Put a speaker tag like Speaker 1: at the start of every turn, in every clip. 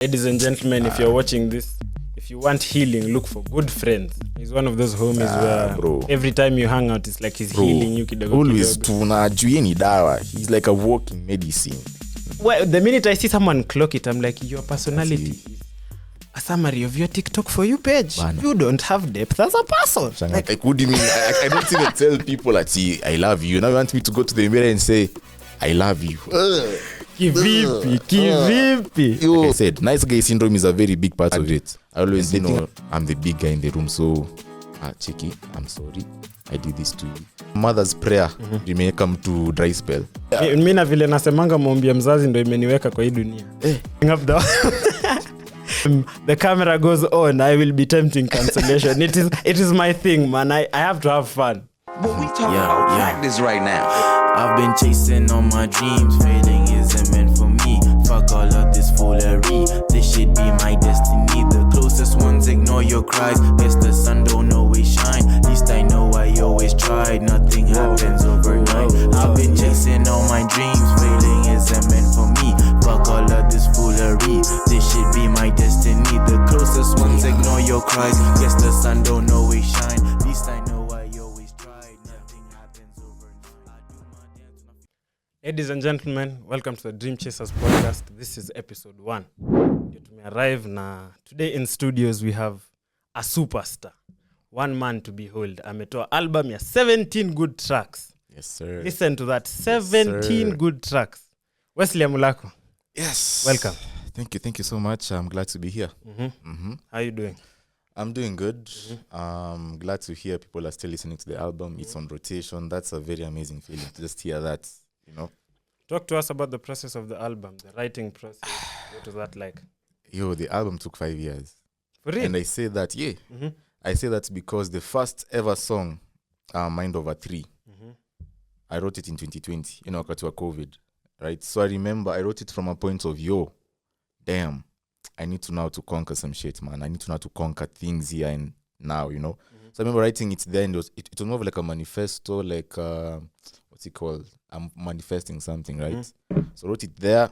Speaker 1: Ladies and gentlemen, if you're watching this, if you want healing, look for Good Friends. He's one of those homies where every time you hang out, it's like he's healing you kidogo.
Speaker 2: Always tunajueni dawa. He's like a walking medicine.
Speaker 1: Well, the minute I see someone clock it, I'm like, your personality is a summary of your TikTok for you page. Bana. You don't have depth as a person.
Speaker 2: Like what do you mean? I don't even tell people that I love you. Now you want me to go to the mirror and say, I love you.
Speaker 1: Kivipi.
Speaker 2: Like I said, nice guy syndrome is a very big part of it. I always know I'm the big guy in the room, so Chiki, I'm sorry. I did this to you. Mother's prayer imeweka mtu dry spell.
Speaker 1: Mimi na vile nasemanga muombia mzazi ndio imeniweka kwa hii dunia. The camera goes on, I will be tempting cancellation. It is my thing, man. I have to have fun.
Speaker 3: But we talking about practice right now.
Speaker 4: I've been chasing all my dreams. Failing isn't meant for me. Fuck all of this foolery. This should be my destiny. The closest ones ignore your cries. Guess the sun don't always shine. At least I know I always tried. Nothing happens overnight. I've been chasing all my dreams. Failing isn't meant for me. Fuck all of this foolery. This should be my destiny. The closest ones ignore your cries. Guess the sun don't always shine. At least I know I always tried. Nothing happens overnight.
Speaker 1: Ladies and gentlemen, welcome to the Dream Chasers podcast. This is episode 1. We arrive na today in studios we have a superstar. One man to behold. Ametoa album ya 17 good tracks.
Speaker 2: Yes, sir.
Speaker 1: Listen to that. 17 good tracks. Wesley AMULAKU.
Speaker 2: Yes.
Speaker 1: Welcome.
Speaker 2: Thank you so much. I'm glad to be here.
Speaker 1: How are you doing?
Speaker 2: I'm doing good. Glad to hear people are still listening to the album. It's on rotation. That's a very amazing feeling to just hear that, you know.
Speaker 1: Talk to us about the process of the album, the writing process. What was that like?
Speaker 2: The album took 5 years.
Speaker 1: For real?
Speaker 2: And I say that, I say that because the first ever song, Mind Over 3, I wrote it in 2020, wakati wa COVID, right? So I remember I wrote it from a point of, damn, I need to now to conquer some shit, man. I need to now to conquer things here and now, So I remember writing it then. It was more of like a manifesto, like, what's it called? I'm manifesting something, right? So I wrote it there,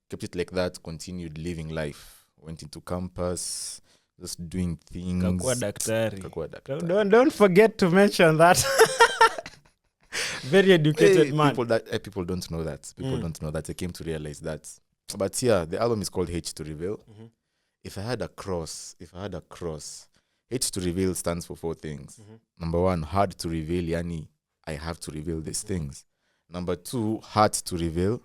Speaker 2: kept it like that, continued living life. Went into campus, just doing things.
Speaker 1: Kakua daktari. Don't forget to mention that. Very educated man.
Speaker 2: People don't know that. People don't know that. I came to realize that. But yeah, the album is called H to Reveal. If I had a cross, H to Reveal stands for 4 things. Number 1, hard to reveal, yani I have to reveal these things. Number 2, hard to reveal.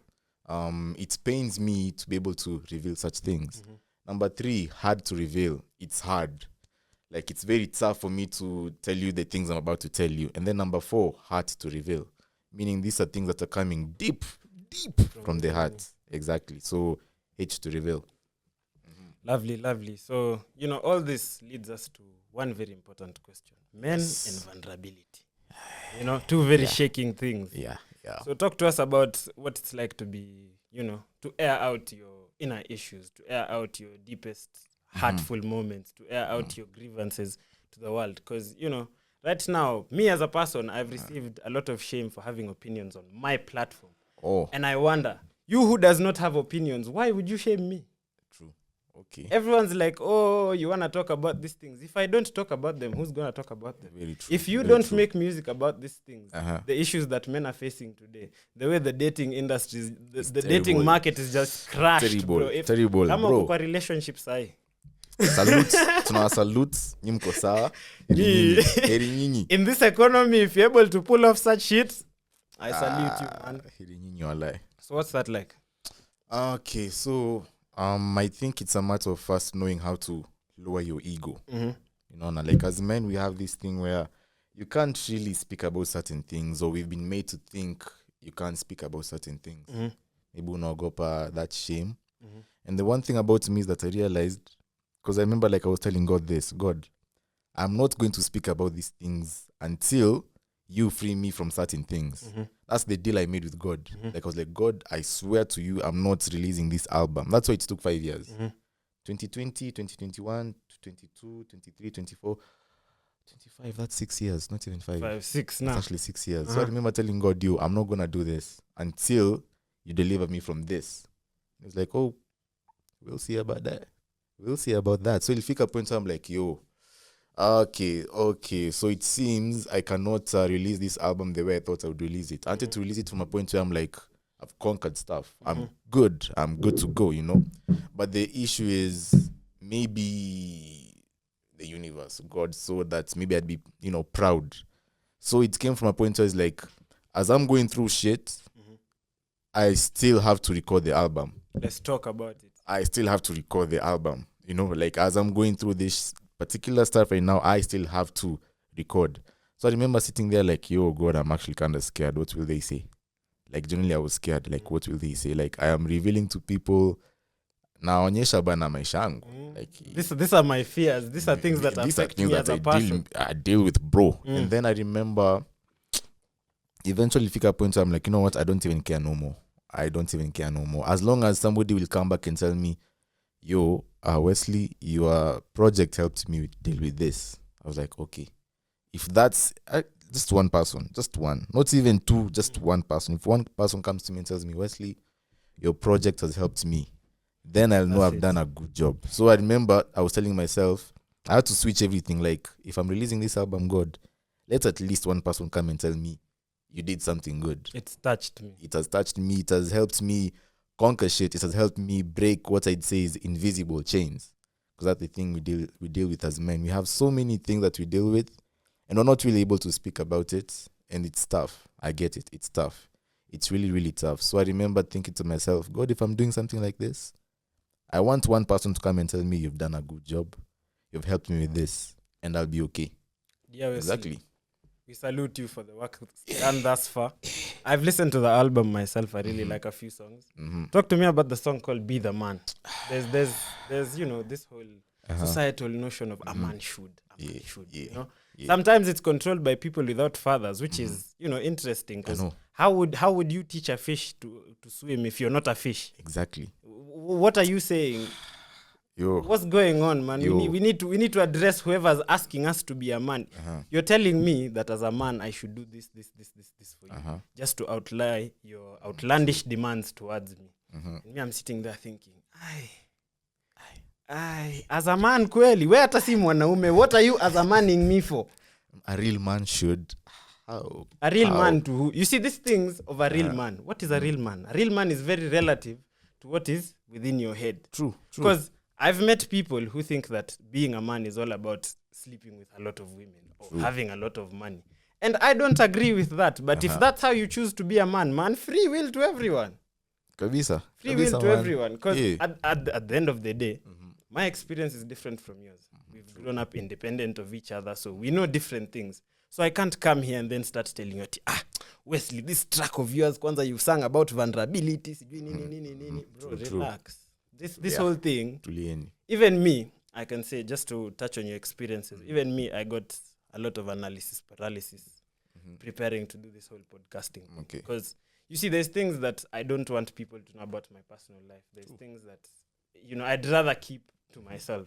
Speaker 2: It pains me to be able to reveal such things. Number 3, hard to reveal. It's hard. Like, it's very tough for me to tell you the things I'm about to tell you. And then number 4, hard to reveal. Meaning these are things that are coming deep from the heart. Exactly. So, H to Reveal.
Speaker 1: Lovely. So, all this leads us to one very important question. Men and vulnerability. 2 very shaking things.
Speaker 2: Yeah.
Speaker 1: So talk to us about what it's like to be, to air out your inner issues, to air out your deepest heartful moments, to air out your grievances to the world. Because, right now, me as a person, I've received a lot of shame for having opinions on my platform. And I wonder, you who does not have opinions, why would you shame me?
Speaker 2: True. Okay.
Speaker 1: Everyone's like, oh, you want to talk about these things. If I don't talk about them, who's going to talk about them?
Speaker 2: Very true.
Speaker 1: If you don't make music about these things, the issues that men are facing today, the way the dating industry, the dating market is just crashed.
Speaker 2: Terrible, bro.
Speaker 1: Kwa relationships hai.
Speaker 2: Salute, nimko sawa. Heri nyinyi.
Speaker 1: In this economy, if you're able to pull off such shit, I salute you, man.
Speaker 2: Heri nyinyi walai.
Speaker 1: So what's that like?
Speaker 2: Okay, so I think it's a matter of first knowing how to lower your ego. Like as men, we have this thing where you can't really speak about certain things, or we've been made to think you can't speak about certain things. Maybe unaogopa that shame. And the one thing about me is that I realized, because I remember like I was telling God this, God, I'm not going to speak about these things until you free me from certain things. That's the deal I made with God. Like I was like, God, I swear to you, I'm not releasing this album. That's why it took 5 years. 2020, 2021, 22, 23, 24, 25. That's 6 years, not even 5.
Speaker 1: 6 now.
Speaker 2: That's actually 6 years. So I remember telling God, I'm not going to do this until you deliver me from this. It was like, we'll see about that. So ilifika point I'm like, yo, okay, so it seems I cannot release this album the way I thought I would release it. I wanted to release it from a point where I'm like, I've conquered stuff. I'm good to go, but the issue is maybe the universe, God, so that maybe I'd be, proud. So it came from a point where it's like, as I'm going through shit, I still have to record the album.
Speaker 1: Let's talk about it.
Speaker 2: I still have to record the album. Like as I'm going through this particular stuff right now, I still have to record. So I remember sitting there like, yo, God, I'm actually kind of scared. What will they say? Like, generally I was scared. Like, what will they say? Like, I am revealing to people, naonyesha bana maisha yangu. Like,
Speaker 1: these are my fears. These are things that affect me as a person.
Speaker 2: I deal with, bro. And then I remember, eventually figure a point where I'm like, you know what? I don't even care no more. As long as somebody will come back and tell me, yo, Wesley, your project helped me deal with this. I was like, okay. If that's just one person, just one, not even two, just one person. If one person comes to me and tells me, Wesley, your project has helped me, then I'll know I've done a good job. So I remember I was telling myself, I had to switch everything. Like, if I'm releasing this album, God, let at least one person come and tell me you did something good.
Speaker 1: It's touched me.
Speaker 2: It has touched me. It has helped me conquer shit. It has helped me break what I'd say is invisible chains. Because that's the thing we deal with as men. We have so many things that we deal with, and we're not really able to speak about it. And it's tough. I get it. It's tough. It's really, really tough. So I remember thinking to myself, God, if I'm doing something like this, I want one person to come and tell me you've done a good job. You've helped me with this, and I'll be okay.
Speaker 1: Yeah,
Speaker 2: exactly.
Speaker 1: We salute you for the work done thus far. I've listened to the album myself. I really like a few songs. Talk to me about the song called Be the Man. There's this whole societal notion of a man should. Sometimes it's controlled by people without fathers, which is, interesting. Because how would you teach a fish to swim if you're not a fish?
Speaker 2: Exactly.
Speaker 1: What are you saying?
Speaker 2: Yo.
Speaker 1: What's going on, man? We need to address whoever's asking us to be a man. You're telling me that as a man I should do this for you, just to outlie your outlandish demands towards me. And me, I'm sitting there thinking, as a man kweli, we hata si mwanaume, what are you as a manning me for?
Speaker 2: A real man should.
Speaker 1: A real man to who? You see, these things of a real man. What is a real man? A real man is very relative to what is within your head.
Speaker 2: True.
Speaker 1: Because I've met people who think that being a man is all about sleeping with a lot of women or having a lot of money. And I don't agree with that. But if that's how you choose to be a man, free will to everyone.
Speaker 2: Kabisa.
Speaker 1: Free will to everyone. Because at the end of the day, my experience is different from yours. We've grown up independent of each other, so we know different things. So I can't come here and then start telling you, Wesley, this track of yours, kwanza you sang about vulnerability. Bro, relax. This whole thing, even me, I can say, just to touch on your experiences, even me, I got a lot of analysis paralysis preparing to do this whole podcasting.
Speaker 2: Okay.
Speaker 1: Because, you see, there's things that I don't want people to know about my personal life. There's things that, I'd rather keep to myself.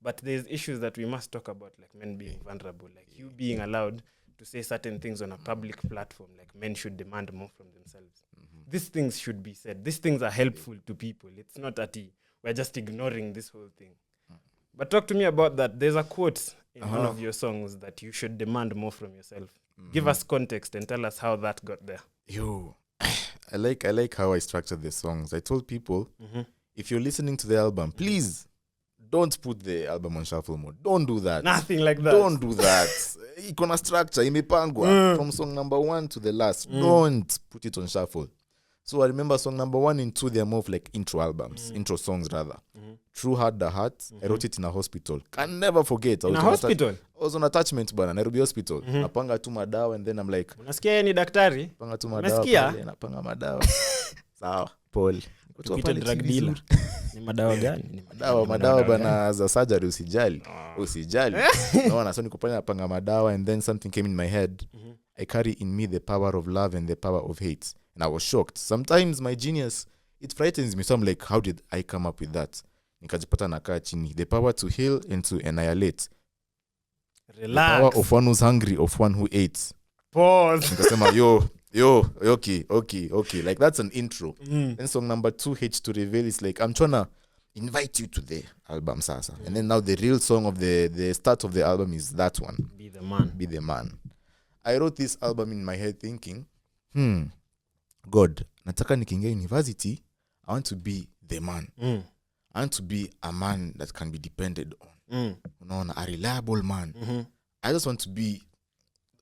Speaker 1: But there's issues that we must talk about, like men being vulnerable, like you being allowed to say certain things on a public platform, like men should demand more from themselves. These things should be said. These things are helpful to people. It's not that we're just ignoring this whole thing. But talk to me about that. There's a quote in one of your songs that you should demand more from yourself. Give us context and tell us how that got there.
Speaker 2: Yo, I like how I structured the songs. I told people, if you're listening to the album, please don't put the album on shuffle mode. Don't do that.
Speaker 1: Nothing like that.
Speaker 2: Don't do that. Ikona structure, imepangwa from song number 1 to the last. Don't put it on shuffle. So I remember song number 1 and 2, they're more of like intro albums, intro songs rather. True Heart the Heart, I wrote it in a hospital. Can never forget.
Speaker 1: In a hospital?
Speaker 2: I was on attachment bana, Nairobi hospital. Napanga tu madawa and then I'm like,
Speaker 1: unasikia ni daktari?
Speaker 2: Napanga tu madawa pale, napanga madawa. Sawa, Paul.
Speaker 1: Tukita drug dealer. Ni madawa gani? Ni
Speaker 2: madawa bana za surgery, usijali. Naona so niko pale napanga madawa and then something came in my head. I carry in me the power of love and the power of hate. And I was shocked. Sometimes my genius, it frightens me. So I'm like, how did I come up with that? Nikajipata nakaa chini. The power to heal and to annihilate.
Speaker 1: Relax.
Speaker 2: The power of one who's hungry, of one who ate.
Speaker 1: Pause.
Speaker 2: Nikasema, okay. Like that's an intro. Then song number 2, H to Reveal, is like, I'm trying to invite you to the album sasa. And then now the real song of the start of the album is that one.
Speaker 1: Be the man.
Speaker 2: Be the man. I wrote this album in my head thinking, God, nataka nikiingia university, I want to be the man. I want to be a man that can be depended on. A reliable man. I just want to be,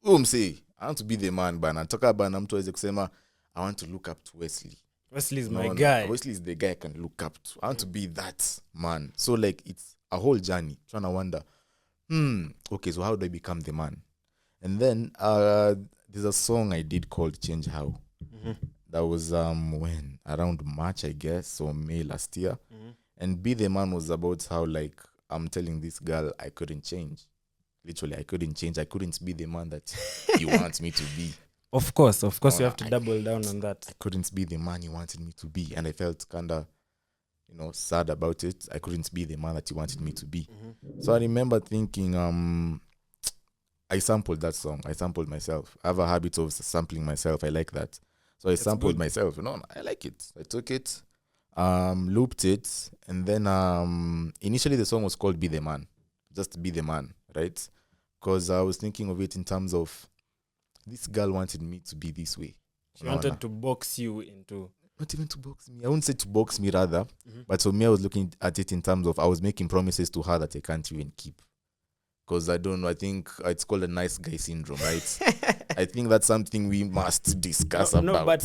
Speaker 2: I want to be the man, but nataka bana mtu aweze kusema, I want to look up to Wesley.
Speaker 1: Wesley is my guy.
Speaker 2: Wesley is the guy I can look up to. I want to be that man. So like it's a whole journey. Trying to wonder, okay, so how do I become the man? And then there's a song I did called Change How. That was when around March, I guess, or May last year. And Be the Man was about how like I'm telling this girl I couldn't change. Literally, I couldn't change. I couldn't be the man that you want me to be.
Speaker 1: Of course, you have to double down on that.
Speaker 2: I couldn't be the man you wanted me to be. And I felt kind of, sad about it. I couldn't be the man that you wanted me to be. So I remember thinking, I sampled that song. I sampled myself. I have a habit of sampling myself. I like that. So I sampled myself. I like it. I took it, looped it. And then initially the song was called Be the Man. Just Be the Man, right? Because I was thinking of it in terms of, this girl wanted me to be this way.
Speaker 1: She wanted to box you into...
Speaker 2: Not even to box me. I wouldn't say to box me rather. But for me, I was looking at it in terms of I was making promises to her that I can't even keep. Because I don't know, I think it's called a nice guy syndrome, right? I think that's something we must discuss about.
Speaker 1: No, but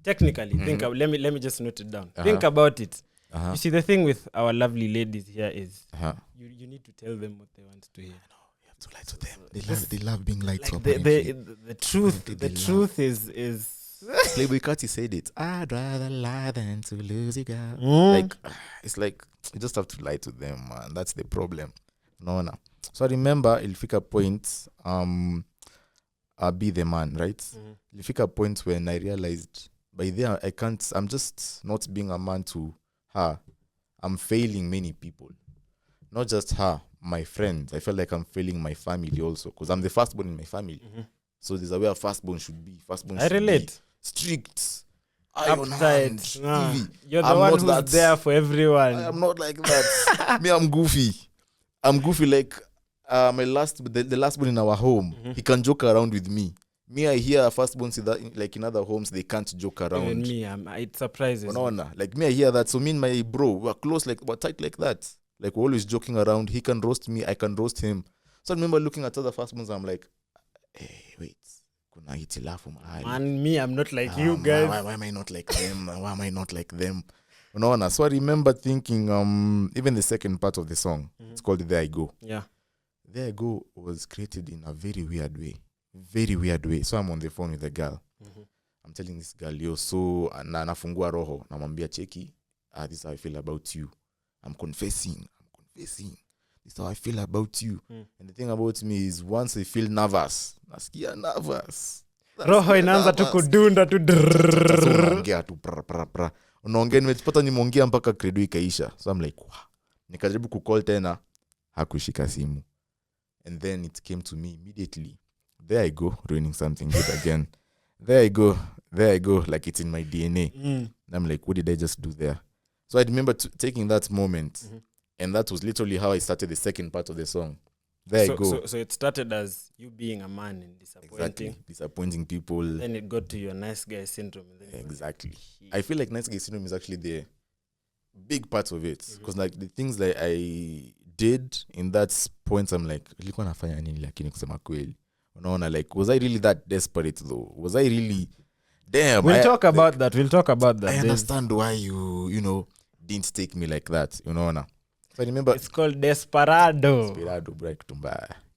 Speaker 1: technically, think let me just note it down. Think about it. You see, the thing with our lovely ladies here is you need to tell them what they want to hear.
Speaker 2: To lie to them. They love being lied to.
Speaker 1: The truth is
Speaker 2: Playboy Carti said it. I'd rather lie than to lose you, girl. It's like you just have to lie to them, man. That's the problem. No. So I remember it'll pick a point, Be the Man, right? It'll pick a point when I realized by then I'm just not being a man to her. I'm failing many people. Not just her. My friends, I felt like I'm failing my family also because I'm the firstborn in my family. So there's a way a firstborn should be.
Speaker 1: I relate.
Speaker 2: Be strict,
Speaker 1: uptight. You're the one who's there for everyone.
Speaker 2: I am not like that. Me, I'm goofy. I'm goofy like the lastborn in our home. He can joke around with me. Me, I hear firstborns like in other homes, they can't joke around.
Speaker 1: Even me, it surprises me.
Speaker 2: Like me, I hear that. So me and my bro, we're close, we're tight like that. Like, we're always joking around. He can roast me. I can roast him. So I remember looking at other firstborns. I'm like, hey, wait. Kuna hitilafu mahali.
Speaker 1: And me, I'm not like you guys.
Speaker 2: Why am I not like them? Why am I not like them? So I remember thinking, even the second part of the song, it's called There I Go.
Speaker 1: Yeah.
Speaker 2: There I Go was created in a very weird way. Very weird way. So I'm on the phone with a girl. I'm telling this girl, yo, so, nafungua roho. Namwambia cheki, this is how I feel about you. I'm confessing. This is how I feel about you. And the thing about me is once I feel nervous, nasikia nervous.
Speaker 1: Roho inaanza tu kudunda tu
Speaker 2: unaongea tu pra. Unaongea nimepata nimeongea mpaka credo ikaisha. So I'm like, wow. Nikajaribu kucall tena, hakushika simu. And then it came to me immediately. There I go, ruining something good again. There I go, like it's in my DNA. And I'm like, what did I just do there? So I remember taking that moment, and that was literally how I started the second part of the song. There I go.
Speaker 1: So it started as you being a man and disappointing.
Speaker 2: Exactly. Disappointing people.
Speaker 1: Then it got to your nice guy syndrome.
Speaker 2: Exactly. I feel like nice guy syndrome is actually the big part of it. Because like the things that I did in that point, I'm like, nilikuwa nafanya nini lakini kusema kweli. Unaona, like, was I really that desperate though? Was I really... Damn.
Speaker 1: We'll talk about that.
Speaker 2: I understand why you didn't take me like that. So I remember...
Speaker 1: It's called Desperado.
Speaker 2: Desperado, bro.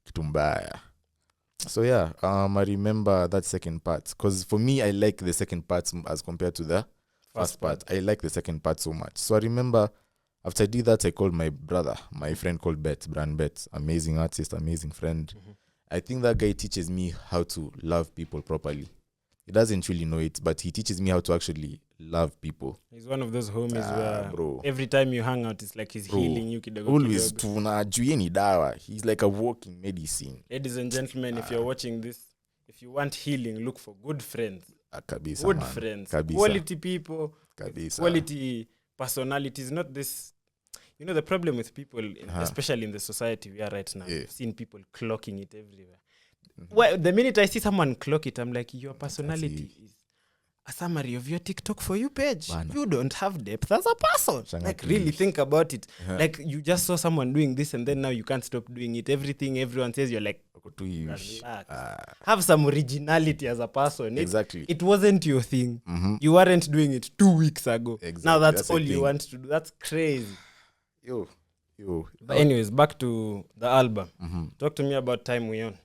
Speaker 2: Kitumbaya. So yeah, I remember that second part. Because for me, I like the second part as compared to the first part. I like the second part so much. So I remember after I did that, I called my brother, my friend called Brand Bet. Amazing artist, amazing friend. I think that guy teaches me how to love people properly. He doesn't really know it, but he teaches me how to actually love people.
Speaker 1: He's one of those homies where every time you hang out, it's like he's healing you.
Speaker 2: Always tunajueni dawa. He's like a walking medicine.
Speaker 1: Ladies and gentlemen, if you're watching this, if you want healing, look for good friends.
Speaker 2: Kabisa,
Speaker 1: good
Speaker 2: man.
Speaker 1: friends.
Speaker 2: Kabisa.
Speaker 1: Quality people.
Speaker 2: Kabisa.
Speaker 1: Quality personalities, not this You know, the problem with people, especially in the society we are right now,
Speaker 2: Yeah.
Speaker 1: I've seen people clocking it everywhere. Well, the minute I see someone clock it, I'm like, your personality is a summary of your TikTok For You page.
Speaker 2: Bana.
Speaker 1: You don't have depth as a person. Like, really think about it. Like, you just saw someone doing this and then now you can't stop doing it. Everything everyone says, you're like, relax. Have some originality as a person.
Speaker 2: Exactly.
Speaker 1: It wasn't your thing. You weren't doing it 2 weeks ago.
Speaker 2: Exactly.
Speaker 1: Now that's
Speaker 2: That's
Speaker 1: all
Speaker 2: the
Speaker 1: you
Speaker 2: thing.
Speaker 1: want to do. That's crazy.
Speaker 2: Yo.
Speaker 1: But anyways, back to the album. Talk to me about Time We On.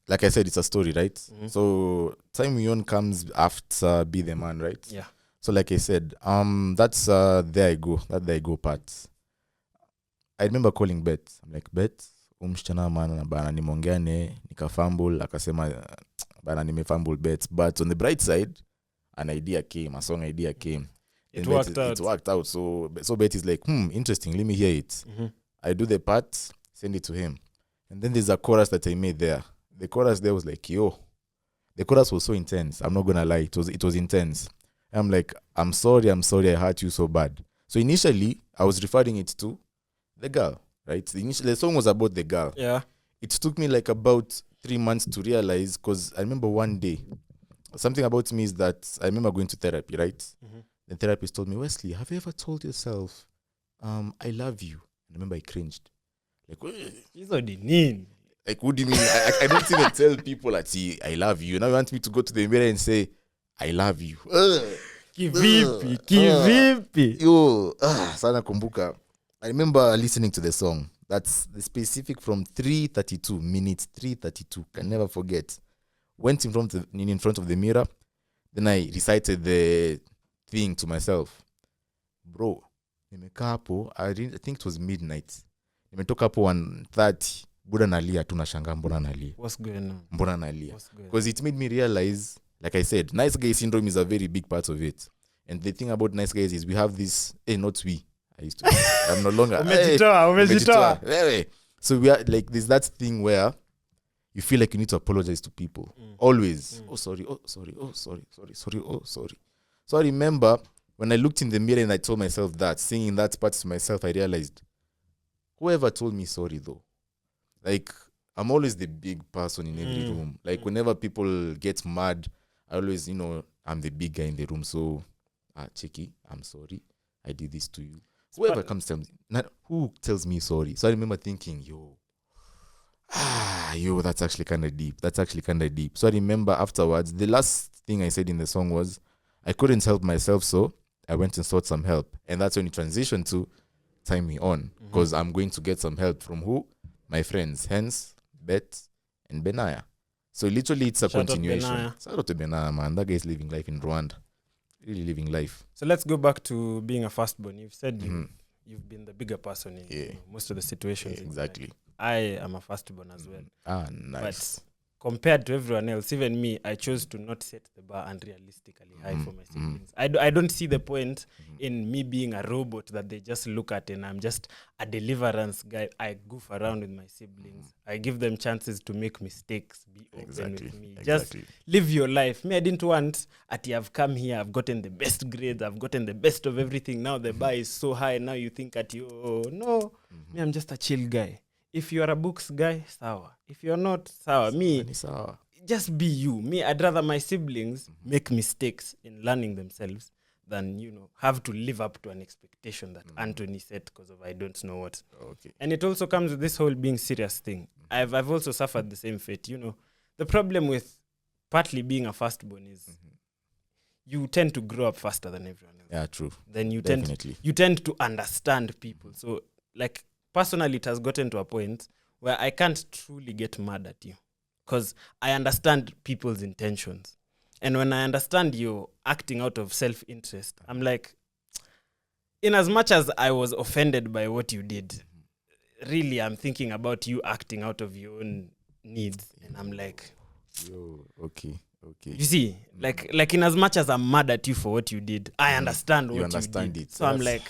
Speaker 2: Like I said, it's a story, right? So Time We On comes after Be The Man, right?
Speaker 1: Yeah.
Speaker 2: So like I said, that's There I Go part. I remember calling Bet. I'm like, Bet, msichana man bana nimeongea nikafumble akasema bana nimefumble Bet. But on the bright side, a song idea came.
Speaker 1: It worked out.
Speaker 2: It worked out. So Bet is like, interesting, let me hear it. I do the part, send it to him. And then there's a chorus that I made there. The chorus there was like, yo. The chorus was so intense. I'm not gonna lie. It was intense. I'm like, I'm sorry, I hurt you so bad. So initially, I was referring it to the girl, right? The song was about the girl.
Speaker 1: Yeah.
Speaker 2: It took me like about 3 months to realize, because I remember one day, something about me is that I remember going to therapy, right? The therapist told me, Wesley, have you ever told yourself, I love you? And I remember I cringed. Like, what do you mean? I don't even tell people that I love you. Now you want me to go to the mirror and say, I love you.
Speaker 1: Kivipi.
Speaker 2: Yo, sana kumbuka. I remember listening to the song. That's the specific from 3:32 minutes. 3:32. Can never forget. Went in front of the mirror. Then I recited the thing to myself. Bro, nimekaa hapo. I think it was midnight. Nimetoka hapo 1:30. Buda nalia tu nashanga mbona nalia.
Speaker 1: What's going on?
Speaker 2: Mbona nalia. Because it made me realize, like I said, nice guy syndrome is a very big part of it. And the thing about nice guys is we have this, not we. I'm no longer. Umejitoa. So we are like, there's that thing where you feel like you need to apologize to people. Always. Oh, sorry. So I remember when I looked in the mirror and I told myself that, singing that part to myself, I realized, whoever told me sorry though, like, I'm always the big person in every room. Like, whenever people get mad, I always, I'm the big guy in the room. So, Chiki, I'm sorry. I did this to you. Whoever comes to me, who tells me sorry? So I remember thinking, that's actually kind of deep. So I remember afterwards, the last thing I said in the song was, I couldn't help myself, so I went and sought some help. And that's when it transitioned to Time Me On. Because I'm going to get some help from who? My friends, hence Bet and Benaya. So literally it's a continuation. Shout out to Benaya, man. That guy is living life in Rwanda. Really living life. So
Speaker 1: let's go back to being a firstborn. You've said you've been the bigger person in most of the situations.
Speaker 2: Exactly.
Speaker 1: I am a firstborn as well.
Speaker 2: Nice.
Speaker 1: But compared to everyone else, even me, I chose to not set the bar unrealistically high for my siblings. I don't see the point in me being a robot that they just look at and I'm just a deliverance guy. I goof around with my siblings. I give them chances to make mistakes, be open with me. Just live your life. Me, I didn't want, I've come here, I've gotten the best grades, I've gotten the best of everything. Now the bar is so high, now you think no. Me, I'm just a chill guy. If you are a books guy, sawa. If you're not, sawa. Me, just be you. Me, I'd rather my siblings make mistakes in learning themselves than, have to live up to an expectation that Anthony set because of I don't know what.
Speaker 2: Okay.
Speaker 1: And it also comes with this whole being serious thing. I've also suffered the same fate. The problem with partly being a firstborn is you tend to grow up faster than everyone else.
Speaker 2: Yeah, true.
Speaker 1: Then you tend to understand people. So, like, personally, it has gotten to a point where I can't truly get mad at you because I understand people's intentions. And when I understand you acting out of self-interest, I'm like, in as much as I was offended by what you did, really I'm thinking about you acting out of your own needs. And I'm like,
Speaker 2: okay.
Speaker 1: You see, like in as much as I'm mad at you for what you did, I understand what you understand did. So I'm like...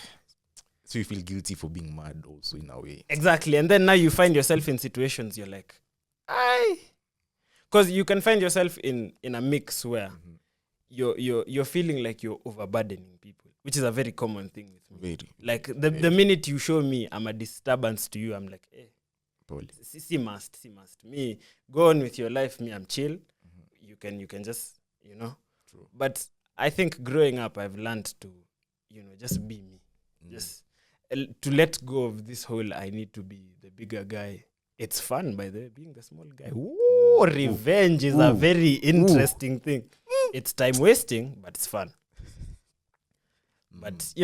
Speaker 2: So you feel guilty for being mad also in a way.
Speaker 1: Exactly. And then now you find yourself in situations you're like, because you can find yourself in a mix where you're feeling like you're overburdening people, which is a very common thing with me.
Speaker 2: Very.
Speaker 1: Like the minute you show me I'm a disturbance to you, I'm like, see must. Me, go on with your life. Me, I'm chill. You can just,
Speaker 2: True.
Speaker 1: But I think growing up, I've learned to, just be me. Just to let go of this whole I need to be the bigger guy. It's fun, by the way, being the small guy. Ooh, revenge is a very interesting thing. It's time wasting, but it's fun. But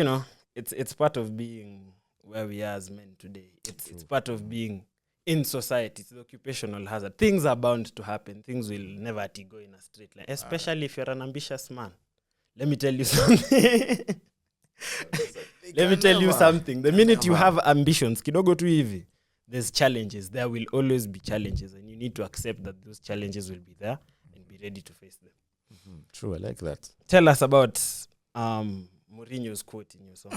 Speaker 1: it's part of being where we are as men today. It's part of being in society. It's the occupational hazard. Things are bound to happen. Things will never go in a straight line, especially if you're an ambitious man. Let me tell you something. The minute you have ambitions, kidogo tu hivi, there's challenges. There will always be challenges, and you need to accept that those challenges will be there and be ready to face them.
Speaker 2: True, I like that.
Speaker 1: Tell us about Mourinho's quote in your song.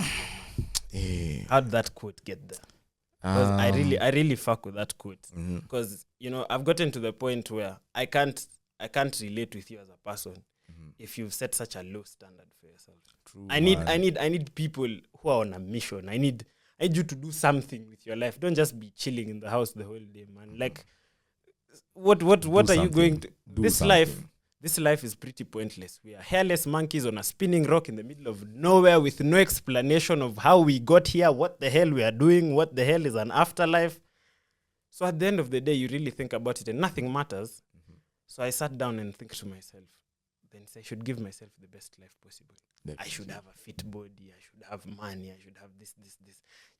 Speaker 1: How did that quote get there? Because I really fuck with that quote. Because I've gotten to the point where I can't relate with you as a person if you've set such a low standard for yourself.
Speaker 2: True,
Speaker 1: I need people who are on a mission. I need you to do something with your life. Don't just be chilling in the house the whole day, man. Like, what are you going to do? This life is pretty pointless. We are hairless monkeys on a spinning rock in the middle of nowhere with no explanation of how we got here, what the hell we are doing, what the hell is an afterlife. So at the end of the day, you really think about it and nothing matters. So I sat down and think to myself, then I should give myself the best life possible. I should have a fit body. I should have money. I should have this.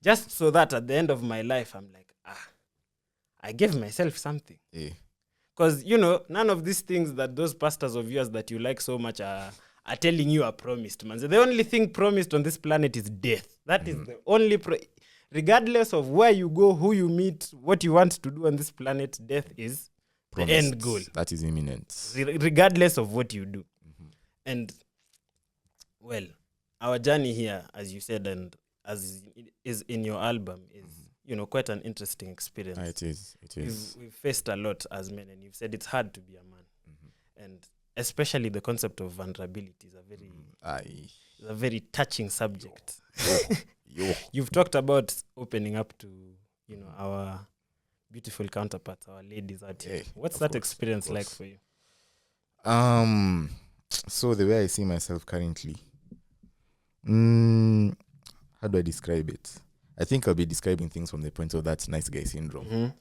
Speaker 1: Just so that at the end of my life, I'm like, I gave myself something. Because, none of these things that those pastors of yours that you like so much are telling you are promised, man. So the only thing promised on this planet is death. That is the only... regardless of where you go, who you meet, what you want to do on this planet, death is promised. The end goal.
Speaker 2: That is imminent.
Speaker 1: Regardless of what you do. And, well, our journey here, as you said, and as is in your album, is... quite an interesting experience.
Speaker 2: It is.
Speaker 1: We've faced a lot as men, and you've said it's hard to be a man. And especially the concept of vulnerability is a very touching subject. You've talked about opening up to, our beautiful counterparts, our ladies out here. What's that experience like for you?
Speaker 2: So the way I see myself currently, how do I describe it? I think I'll be describing things from the point of that nice guy syndrome.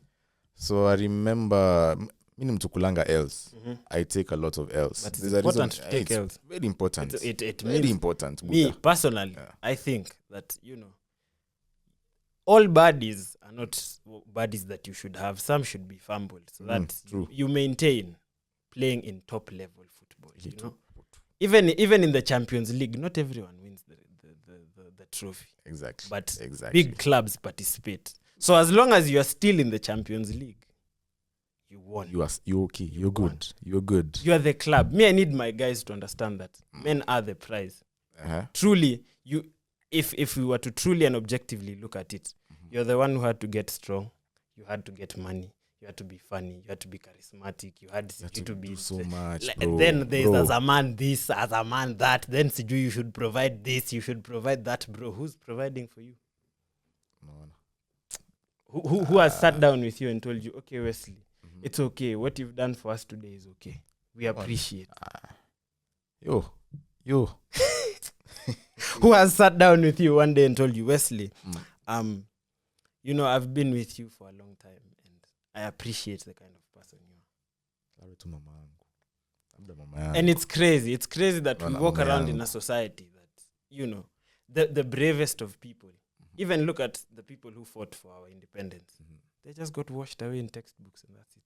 Speaker 2: So I remember, mtukulanga L's. I take a lot of L's.
Speaker 1: But it's important to take L's.
Speaker 2: Very important.
Speaker 1: It
Speaker 2: very important.
Speaker 1: Me, personally, I think that, all bodies are not bodies that you should have. Some should be fumbled so that you maintain playing in top-level football. Even in the Champions League, not everyone wins the trophy.
Speaker 2: Exactly.
Speaker 1: But big clubs participate. So as long as you are still in the Champions League, you won.
Speaker 2: You're okay. You're good. You're good.
Speaker 1: You are the club. Me, I need my guys to understand that men are the prize. Truly, if we were to truly and objectively look at it, you're the one who had to get strong. You had to get money. You had to be funny. You had to be charismatic. You had to be
Speaker 2: so much.
Speaker 1: Then there's as a man this, as a man that. Then you should provide this. You should provide that, bro. Who's providing for you?
Speaker 2: No.
Speaker 1: Who has sat down with you and told you, okay, Wesley, it's okay. What you've done for us today is okay. We appreciate.
Speaker 2: Yo.
Speaker 1: Who has sat down with you one day and told you, Wesley, I've been with you for a long time. I appreciate the kind of person you are. And it's crazy. It's crazy that we walk around in a society that, the bravest of people, even look at the people who fought for our independence. They just got washed away in textbooks and that's it.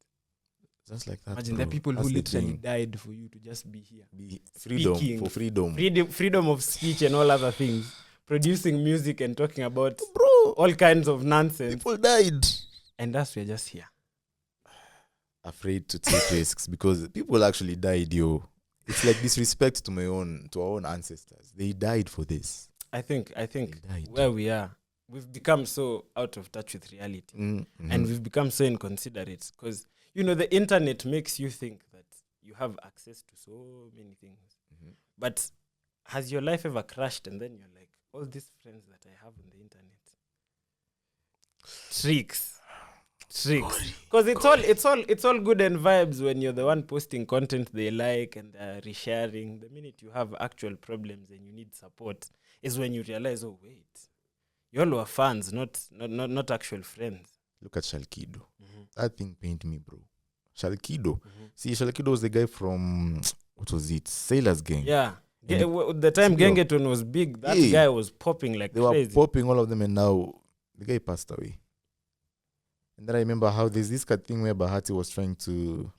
Speaker 2: Just like that.
Speaker 1: Imagine the people who literally died for you to just be here. Freedom of speech and all other things. Producing music and talking about all kinds of nonsense.
Speaker 2: People died.
Speaker 1: And us, we're just here.
Speaker 2: Afraid to take risks because people actually died, yo. It's like disrespect to our own ancestors. They died for this.
Speaker 1: I think where we are, we've become so out of touch with reality. And we've become so inconsiderate because, the internet makes you think that you have access to so many things. But has your life ever crashed and then you're like, all these friends that I have on the internet, tricks, because it's all good and vibes when you're the one posting content they like and they're resharing. The minute you have actual problems and you need support is when you realize, oh wait, you all were fans, not actual friends.
Speaker 2: Look at Shalkido. That thing pained me, bro. Shalkido. See, Shalkido was the guy from what was it? Sailor's Gang.
Speaker 1: Yeah. The time Gengeton was big, that guy was popping like crazy.
Speaker 2: They were popping all of them, and now the guy passed away. And then I remember how there's this thing where Bahati was trying to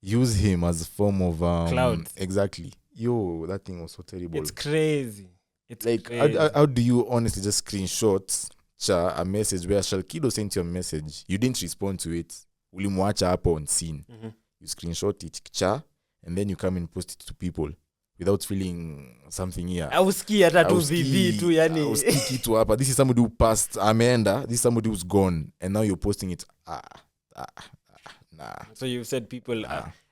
Speaker 2: use him as a form of
Speaker 1: cloud.
Speaker 2: Exactly. Yo, that thing was so terrible.
Speaker 1: It's crazy. It's
Speaker 2: like
Speaker 1: crazy.
Speaker 2: How do you honestly just screenshot a message where Shalkido sent you a message, you didn't respond to it, ulimwacha hapo on scene. You screenshot it, and then you come and post it to people without feeling something here.
Speaker 1: I was scared that was VV too, yani.
Speaker 2: I was sticky to hapa. This is somebody who passed Amanda. This is somebody who's gone, and now you're posting it. Nah.
Speaker 1: So you said people.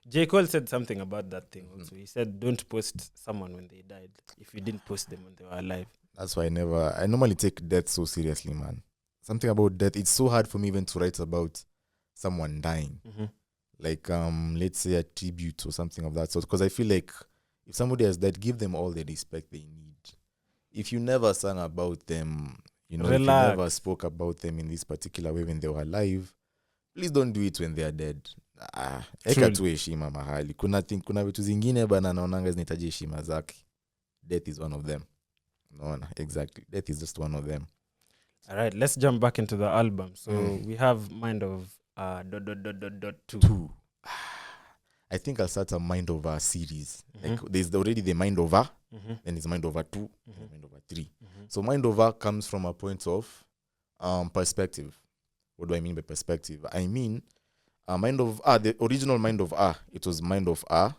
Speaker 1: J. Cole said something about that thing also. He said, "Don't post someone when they died if you didn't post them when they were alive."
Speaker 2: That's why I normally take death so seriously, man. Something about death. It's so hard for me even to write about someone dying. Like let's say a tribute or something of that sort, because I feel like if somebody has died, give them all the respect they need. If you never sang about them, if you never spoke about them in this particular way when they were alive, please don't do it when they are dead. Eka tu heshima mahali. Kuna vitu zingine bana naonanga zinahitaji heshima zake. Death is one of them. No, exactly. Death is just one of them.
Speaker 1: All right, let's jump back into the album. So we have Mind of .2.
Speaker 2: I think I'll start a Mind Over series. Like there's already the Mind Over, then it's Mind Over 2, Mind Over 3. So Mind Over comes from a point of perspective. What do I mean by perspective? I mean Mind of the original Mind of it was Mind of a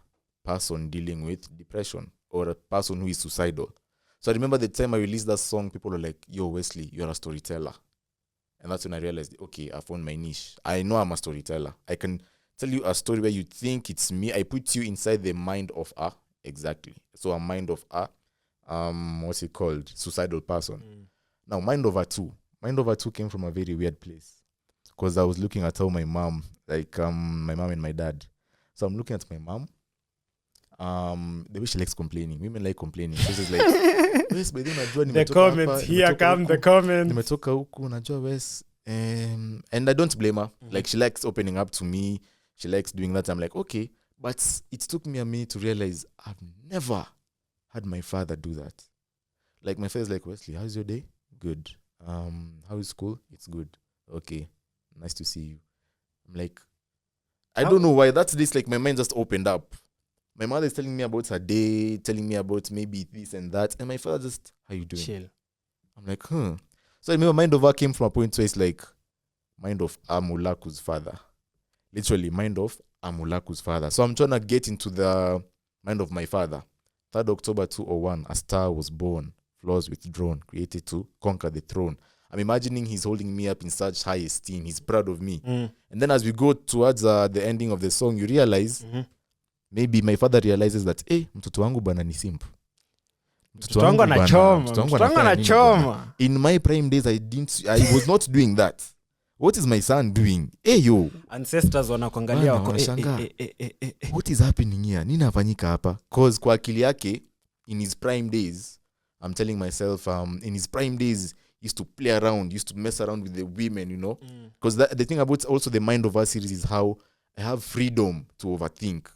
Speaker 2: person dealing with depression or a person who is suicidal. So I remember the time I released that song, people were like, "Yo, Wesley, you're a storyteller." And that's when I realized, okay, I found my niche. I know I'm a storyteller. I can tell you a story where you think it's me. I put you inside the mind of exactly. So a mind of what's it called? Suicidal person. Now, Mind Over 2. Mind Over 2 came from a very weird place. Because I was looking at how my mom and my dad. So I'm looking at my mom. The way she likes complaining. Women like complaining. So she's like, Wes, by then
Speaker 1: the comments. Here come the comments.
Speaker 2: Nimetoka huku, najua Wes. And I don't blame her. Like, she likes opening up to me. She likes doing that. I'm like, okay. But it took me a minute to realize I've never had my father do that. Like, my father's like, Wesley, how's your day? Good. How is school? It's good. Okay. Nice to see you. I'm like, I don't know why. That's this, like, my mind just opened up. My mother is telling me about her day, telling me about maybe this and that. And my father just, how you doing?
Speaker 1: Chill.
Speaker 2: I'm like, So I remember Mind Over came from a point where it's like, Mind of AMULAKU's father. Literally, Mind of AMULAKU's father. So I'm trying to get into the mind of my father. 3rd October 2001, a star was born, flaws withdrawn, created to conquer the throne. I'm imagining he's holding me up in such high esteem. He's proud of me. And then as we go towards the ending of the song, you realize, maybe my father realizes that, mtoto wangu bana ni simp.
Speaker 1: Mtoto wangu anachoma.
Speaker 2: In my prime days, I was not doing that. What is my son doing? Yo.
Speaker 1: Ancestors wanakuangalia wako.
Speaker 2: What is happening here? Nini nafanyika hapa? Cause kwa akili yake, in his prime days, I'm telling myself, in his prime days, he used to play around, used to mess around with the women, Because the thing about also the Mind Over series is how I have freedom to overthink.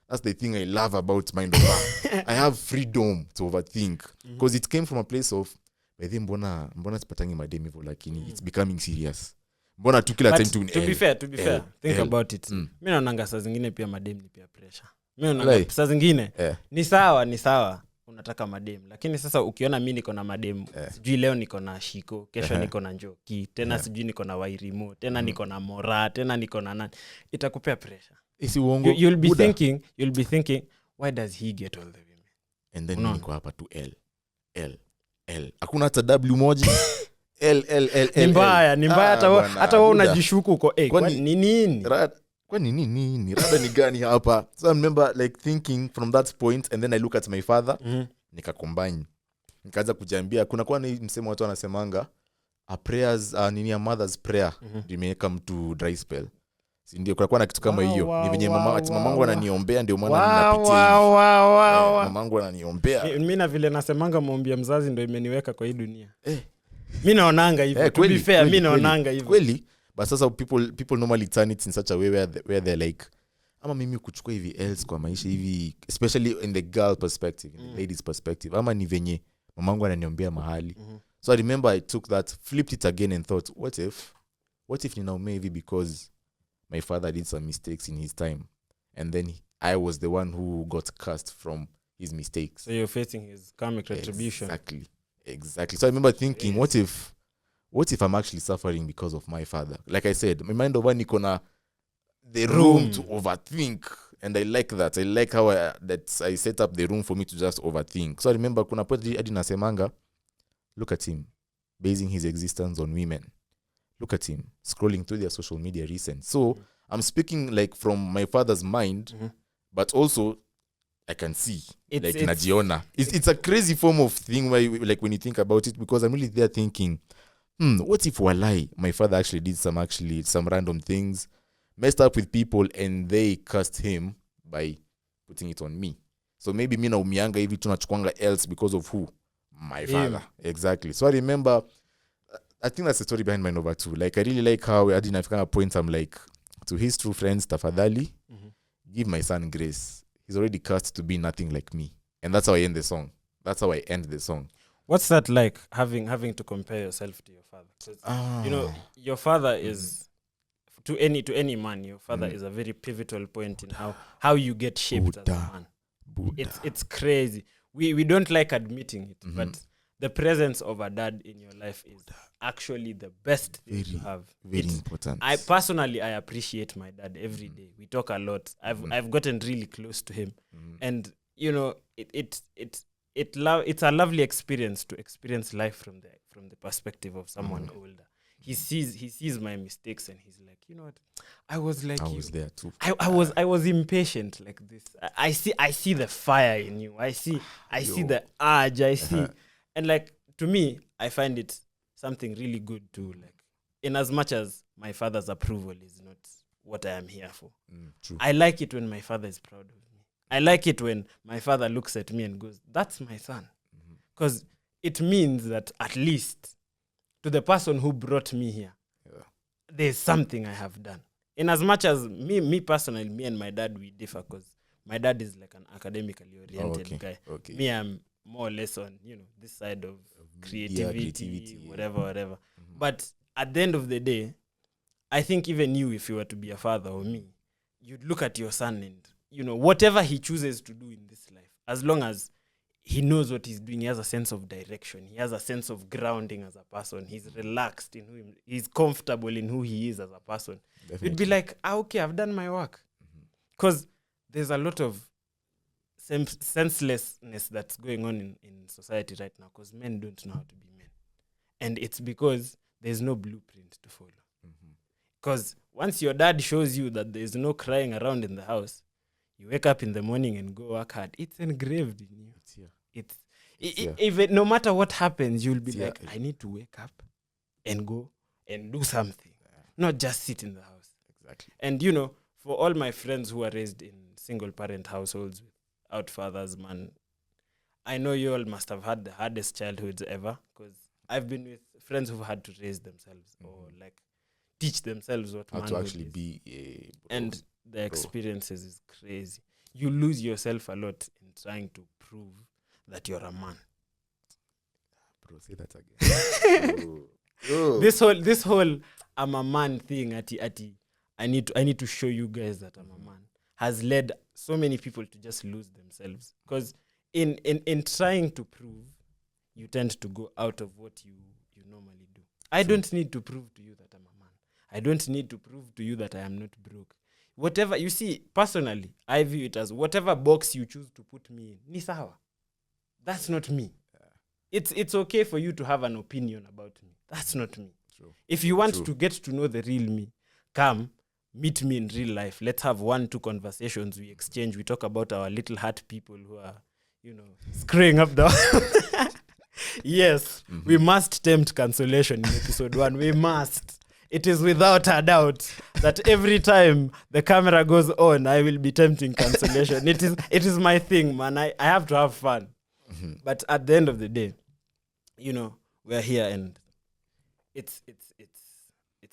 Speaker 2: That's the thing I love about Mind Over. I have freedom to overthink. Because it came from a place of, mbona sipatangi madem hivyo lakini it's becoming serious. Mbona tu kila time
Speaker 1: to be fair, think about it. Mimi naonanga saa zingine pia madem ni pia pressure. Mimi naonanga saa zingine ni sawa. Unataka madem, lakini sasa ukiona mimi niko na madem, sijui leo niko na Shiko, kesho niko na Njoki, tena sijui niko na Wairimo, tena niko na Mora, tena niko na nani, itakupea pressure. You'll be thinking, why does he get all the women?
Speaker 2: And then niko hapa tu L. Hakuna hata W moja. L.
Speaker 1: Ni mbaya hata wewe unajishuku uko kwani ni nini?
Speaker 2: kwani nini rada ni gani hapa? So I remember like thinking from that point, and then I look at my father, nikacombine, nikaanza kujiambia kuna kwa ni msemo watu wanasemanga a prayers nini a mother's prayer imeweka mtu dry spell, si ndio? Kuna na kitu kama hiyo. Ni venye mamangu ananiombea, ndio maana ninapitia. Mamangu ananiombea.
Speaker 1: Mimi na vile nasemanga muombia mzazi ndio imeniweka kwa hii dunia. Mimi naonanga hivyo. To be fair, mimi naonanga hivyo.
Speaker 2: Kweli. But sasa people normally turn it in such a way where they're like, ama mimi kuchukua hivi else kwa maisha hivi, especially in the girl perspective, in the ladies perspective, ama ni venye mamangu ananiombea mahali. So I remember I took that, flipped it again and thought, what if ninaumia hivi because my father did some mistakes in his time, and then I was the one who got cursed from his mistakes.
Speaker 1: So you're facing his karmic retribution.
Speaker 2: Exactly. So I remember thinking, what if I'm actually suffering because of my father? Like I said, my mind over nikona the room to overthink, and I like that. I like how I set up the room for me to just overthink. So I remember kuna point hadi nasemanga, look at him basing his existence on women. Look at him scrolling through their social media recent. So I'm speaking like from my father's mind, but also I can see it's najiona. It's a crazy form of thing where like when you think about it, because I'm really there thinking, what if walai my father actually did some random things, messed up with people, and they cursed him by putting it on me. So maybe mi na umianga hivi tunachukwanga else because of who? My father. Exactly. So I remember, I think that's the story behind my Nova too. Like I really like how I didn't have point. I'm like, to his true friends, tafadhali, give my son grace. He's already cursed to be nothing like me. And that's how I end the song. What's
Speaker 1: that like, having to compare yourself to your father? You know, your father is to any man, your father is a very pivotal point in how you get shaped as a man. It's crazy. We don't like admitting it, but the presence of a dad in your life is actually the best thing to have.
Speaker 2: Very important.
Speaker 1: I personally appreciate my dad every day. We talk a lot. I've gotten really close to him, and you know, it's a lovely experience to experience life from the perspective of someone older. He sees my mistakes, and he's like, you know what? I was like
Speaker 2: I was there too.
Speaker 1: I was impatient like this. I see the fire in you. I see the urge. I see, and like, to me, I find it something really good too. Like, in as much as my father's approval is not what I am here for.
Speaker 2: True.
Speaker 1: I like it when my father is proud of me. I like it when my father looks at me and goes, "That's my son," because it means that at least to the person who brought me here, there's something I have done. In as much as me personally, me and my dad, we differ, because my dad is like an academically oriented guy.
Speaker 2: Okay.
Speaker 1: Me, I'm more or less on, you know, this side of creativity, whatever. But at the end of the day, I think even you, if you were to be a father or me, you'd look at your son and, you know, whatever he chooses to do in this life, as long as he knows what he's doing, he has a sense of direction, he has a sense of grounding as a person, he's relaxed in who he's comfortable in who he is as a person. Definitely. You'd be like, okay, I've done my work. Because there's a lot of senselessness that's going on in society right now, because men don't know how to be men. And it's because there's no blueprint to follow. Because once your dad shows you that there's no crying around in the house, you wake up in the morning and go work hard. It's engraved in you. Even no matter what happens, you'll be like, I need to wake up and go and do something, not just sit in the house.
Speaker 2: Exactly.
Speaker 1: And you know, for all my friends who are raised in single parent households without fathers, man, I know you all must have had the hardest childhoods ever, because I've been with friends who've had to raise themselves or like teach themselves what
Speaker 2: how
Speaker 1: manhood
Speaker 2: to actually
Speaker 1: is.
Speaker 2: be a
Speaker 1: And the experiences is crazy. You lose yourself a lot in trying to prove that you're a man.
Speaker 2: Bro, say that again.
Speaker 1: This whole I'm a man thing, I need to show you guys that I'm a man, has led so many people to just lose themselves. Because in trying to prove, you tend to go out of what you normally do. I don't need to prove to you that I'm a man. I don't need to prove to you that I am not broke. Whatever, you see, personally, I view it as whatever box you choose to put me in, ni sawa. That's not me. It's okay for you to have an opinion about me. That's not me.
Speaker 2: True.
Speaker 1: If you want to get to know the real me, come, meet me in real life. Let's have 1-2 conversations. We exchange. We talk about our little heart people who are, screwing up the... Yes, we must tempt cancellation in episode 1. We must. It is without a doubt that every time the camera goes on, I will be tempting cancellation. It is my thing, man. I have to have fun. But at the end of the day, we're here and it's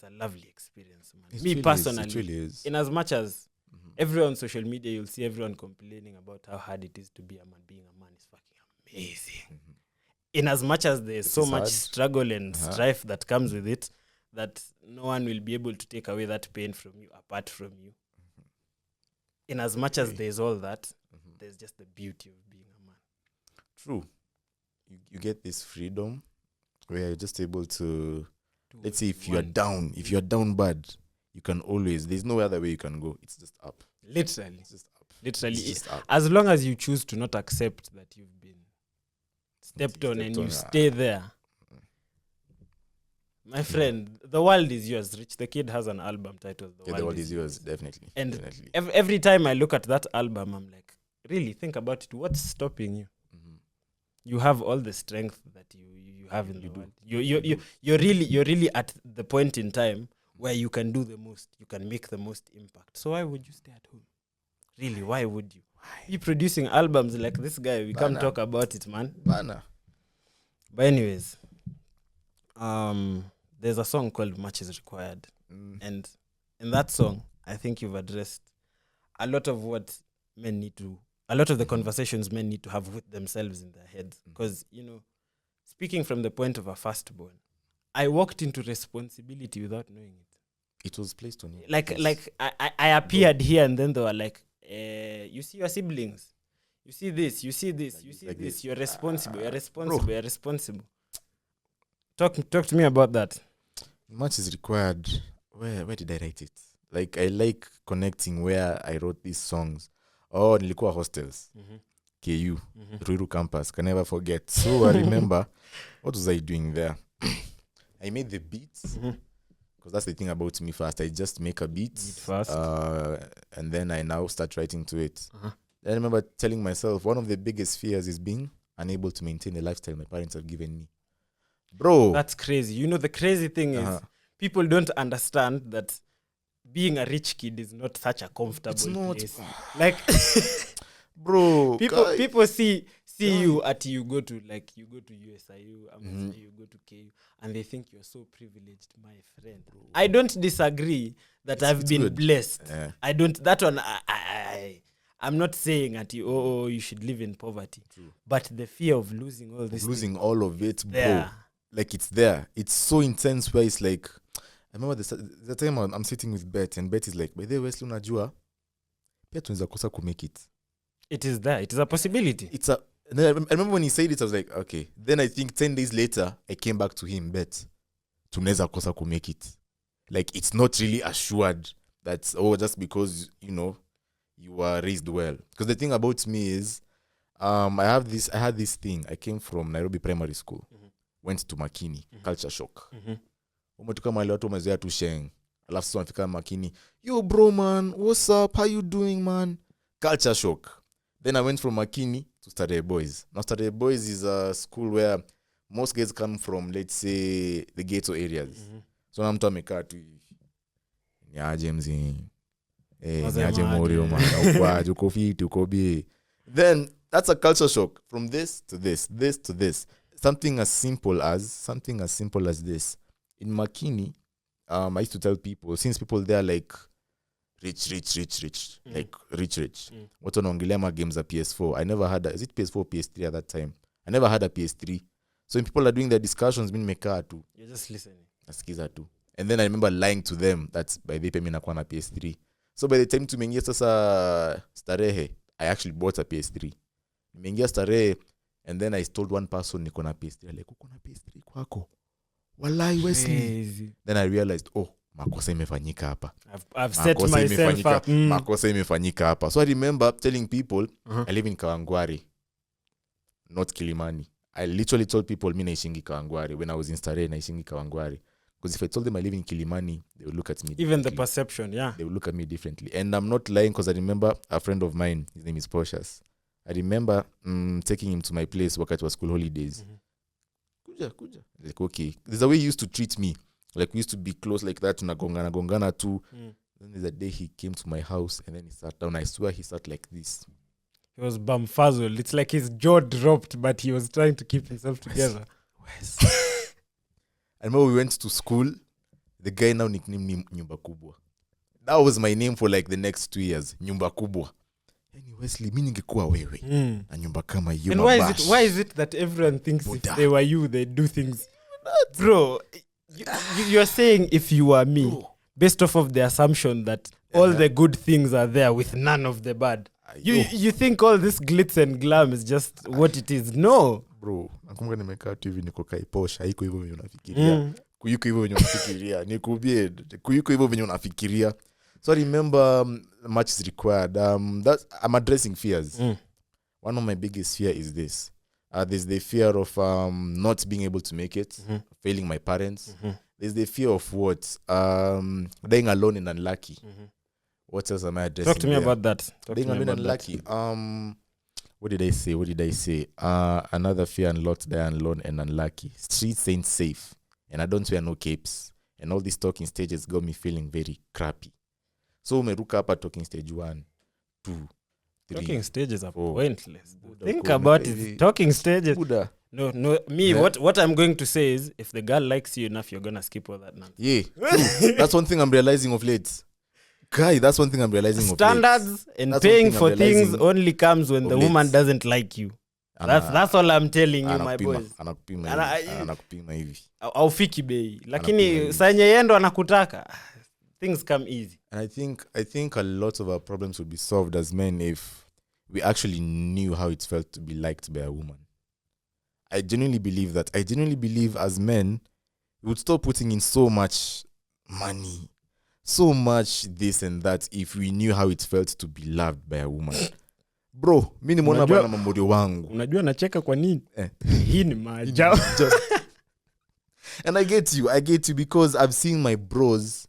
Speaker 1: a lovely experience, man. Me personally,
Speaker 2: it really is.
Speaker 1: In as much as everyone on social media, you'll see everyone complaining about how hard it is to be a man. Being a man is fucking amazing. In as much as there's so much struggle and strife that comes with it, that no one will be able to take away that pain from you, apart from you. In as much as there's all that, there's just the beauty of being a man.
Speaker 2: True. You get this freedom where you're just able to, let's say if you're down bad, you can always, there's no other way you can go. It's just up.
Speaker 1: Literally.
Speaker 2: It's just up.
Speaker 1: Literally.
Speaker 2: It's just up.
Speaker 1: As long as you choose to not accept that you've been stepped on and you stay there. My friend, the world is yours. Rich the Kid has an album titled The
Speaker 2: World is Yours, definitely.
Speaker 1: And
Speaker 2: definitely.
Speaker 1: Every time I look at that album, I'm like, really, think about it. What's stopping you? You have all the strength that you have in the world. You're really at the point in time where you can do the most. You can make the most impact. So why would you stay at home? Really, why would you? Be producing albums like this guy. We can't talk about it, man.
Speaker 2: But
Speaker 1: anyways, there's a song called Much Is Required. And in that song, I think you've addressed a lot of the conversations men need to have with themselves in their heads. Because, speaking from the point of a firstborn, I walked into responsibility without knowing it.
Speaker 2: It was placed on you.
Speaker 1: Like I appeared here and then they were like, you see your siblings. You see this, you see this, you see like this. You're responsible, you're responsible. Talk to me about that.
Speaker 2: Much is required. Where did I write it? Like, I like connecting where I wrote these songs. Oh, nilikuwa hostels. KU, Ruiru campus. Can never forget. So I remember, what was I doing there? I made the beats. Because that's the thing about me first. I just make a beat
Speaker 1: first.
Speaker 2: And then I now start writing to it. Then I remember telling myself, one of the biggest fears is being unable to maintain the lifestyle my parents have given me. Bro.
Speaker 1: That's crazy. The crazy thing is, people don't understand that being a rich kid is not such a comfortable place. Like,
Speaker 2: bro,
Speaker 1: people see you at you go to USIU, you go to KU, and they think you're so privileged, my friend. Bro. I don't disagree that I've been good. Blessed. Yeah. I don't. That one, I'm not saying at you, you should live in poverty. True. But the fear of losing all this,
Speaker 2: all of it, bro. Like, it's there. It's so intense where it's like, I remember the time I'm sitting with Bet, and Bet is like, by the way, Wesley, unajua, pia tunaweza kosa ku make it.
Speaker 1: It is there. It is a possibility.
Speaker 2: And then I remember when he said it, I was like, okay. Then I think 10 days later, I came back to him, Bet, tunaweza kosa ku make it. Like, it's not really assured that, just because, you were raised well. Because the thing about me is, I had this thing. I came from Nairobi Primary School. Went to Makini, culture shock. Umetoka mahali watu wamezoea tu sheng. Alafu sasa nafika Makini, yo bro man, what's up? How you doing man? Culture shock. Then I went from Makini to Starehe Boys. Now Starehe Boys is a school where most guys come from, let's say, the ghetto areas. So na mtu amekaa tu niaje mzee. Niaje morio man. Ukwaje uko fit uko bie. Then that's a culture shock from this to this to this. Something as simple as this. In Makini, I used to tell people, since people there are like rich. Like rich. What wanaongelea ma games za PS4. I never had is it PS4 or PS3 at that time? I never had a PS3. So when people are doing their discussions, mimi nimekaa tu.
Speaker 1: You're just listening.
Speaker 2: Nasikiza tu. And then I remember lying to them that by the time nakuwa na PS3. So by the time tumeingia sasa Starehe, I actually bought a PS3. Nimeingia Starehe. And then I told one person, niko na PS3. Like, uko na PS3 kwako? Wallahi, Wesley. Then I realized, makosa imefanyika hapa.
Speaker 1: I've set myself up.
Speaker 2: Makosa imefanyika hapa. So I remember telling people, I live in Kawangware, not Kilimani. I literally told people, mi naishingi Kawangware. When I was in Starehe, naishingi Kawangware. Because if I told them I live in Kilimani, they would look at me
Speaker 1: Even the
Speaker 2: differently.
Speaker 1: perception, yeah.
Speaker 2: They would look at me differently. And I'm not lying, because I remember a friend of mine, his name is Portius. I remember taking him to my place wakati was school holidays. Kuja. Like, okay. There's a way he used to treat me. Like, we used to be close like that, gongana too. Then there's a day he came to my house and then he sat down. I swear he sat like this.
Speaker 1: He was bamfuzzled. It's like his jaw dropped, but he was trying to keep himself together.
Speaker 2: I remember we went to school. The guy now nicknamed me Nyumba Kubwa. That was my name for like the next 2 years. Nyumba Kubwa. Yani Wesley, mimi ningekuwa wewe. Na nyumba kama hiyo.
Speaker 1: And why is it that everyone thinks if they were you, they do things? Bro, you're saying if you were me, based off of the assumption that all the good things are there with none of the bad. You think all this glitz and glam is just what it is? No.
Speaker 2: Bro, nakumbuka nimekaa tu hivi niko kaiposha, haiko hivyo venye unafikiria. Kuyuko hivyo venye unafikiria. Nikubie, kuyuko hivyo venye unafikiria. So I remember much is required. That I'm addressing fears. One of my biggest fear is this. There's the fear of not being able to make it, failing my parents. There's the fear of what? Dying alone and unlucky. What else am I addressing?
Speaker 1: Talk to me about that.
Speaker 2: Dying alone and unlucky. What did I say? Another fear and lot, dying alone and unlucky. Streets ain't safe. And I don't wear no capes. And all these talking stages got me feeling very crappy. So umeruka hapa talking stage 1, 2, 3.
Speaker 1: Talking stages are
Speaker 2: 4.
Speaker 1: Pointless. Think about it. Talking stages.
Speaker 2: Buddha.
Speaker 1: No. Me, yeah. What I'm going to say is, if the girl likes you enough, you're gonna skip all that nonsense.
Speaker 2: Yeah, true. That's one thing I'm realizing of late. Guy, that's one thing I'm realizing of late.
Speaker 1: Standards and paying for things only comes when the woman doesn't like you. That's all I'm telling you, my boys.
Speaker 2: Anakupima hivi.
Speaker 1: Aufiki bei. Lakini sanye yendo anakutaka. Things come easy.
Speaker 2: And I think a lot of our problems would be solved as men if we actually knew how it felt to be liked by a woman. I genuinely believe that. I genuinely believe as men, we would stop putting in so much money, so much this and that if we knew how it felt to be loved by a woman. Bro, mimi nimeona bana mamodio wangu.
Speaker 1: Unajua nacheka kwa nini? Hii ni maajabu.
Speaker 2: And I get you because I've seen my bros,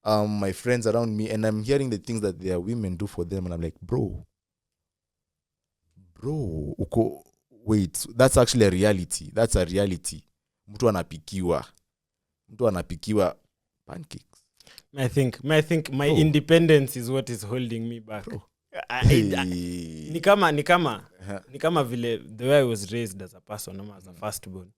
Speaker 2: my friends around me, and I'm hearing the things that their women do for them, and I'm like, bro, wait, that's actually a reality. That's a reality. Mtu anapikiwa pancakes.
Speaker 1: I think my independence is what is holding me back. Ni kama vile the way I was raised as a person, as a firstborn.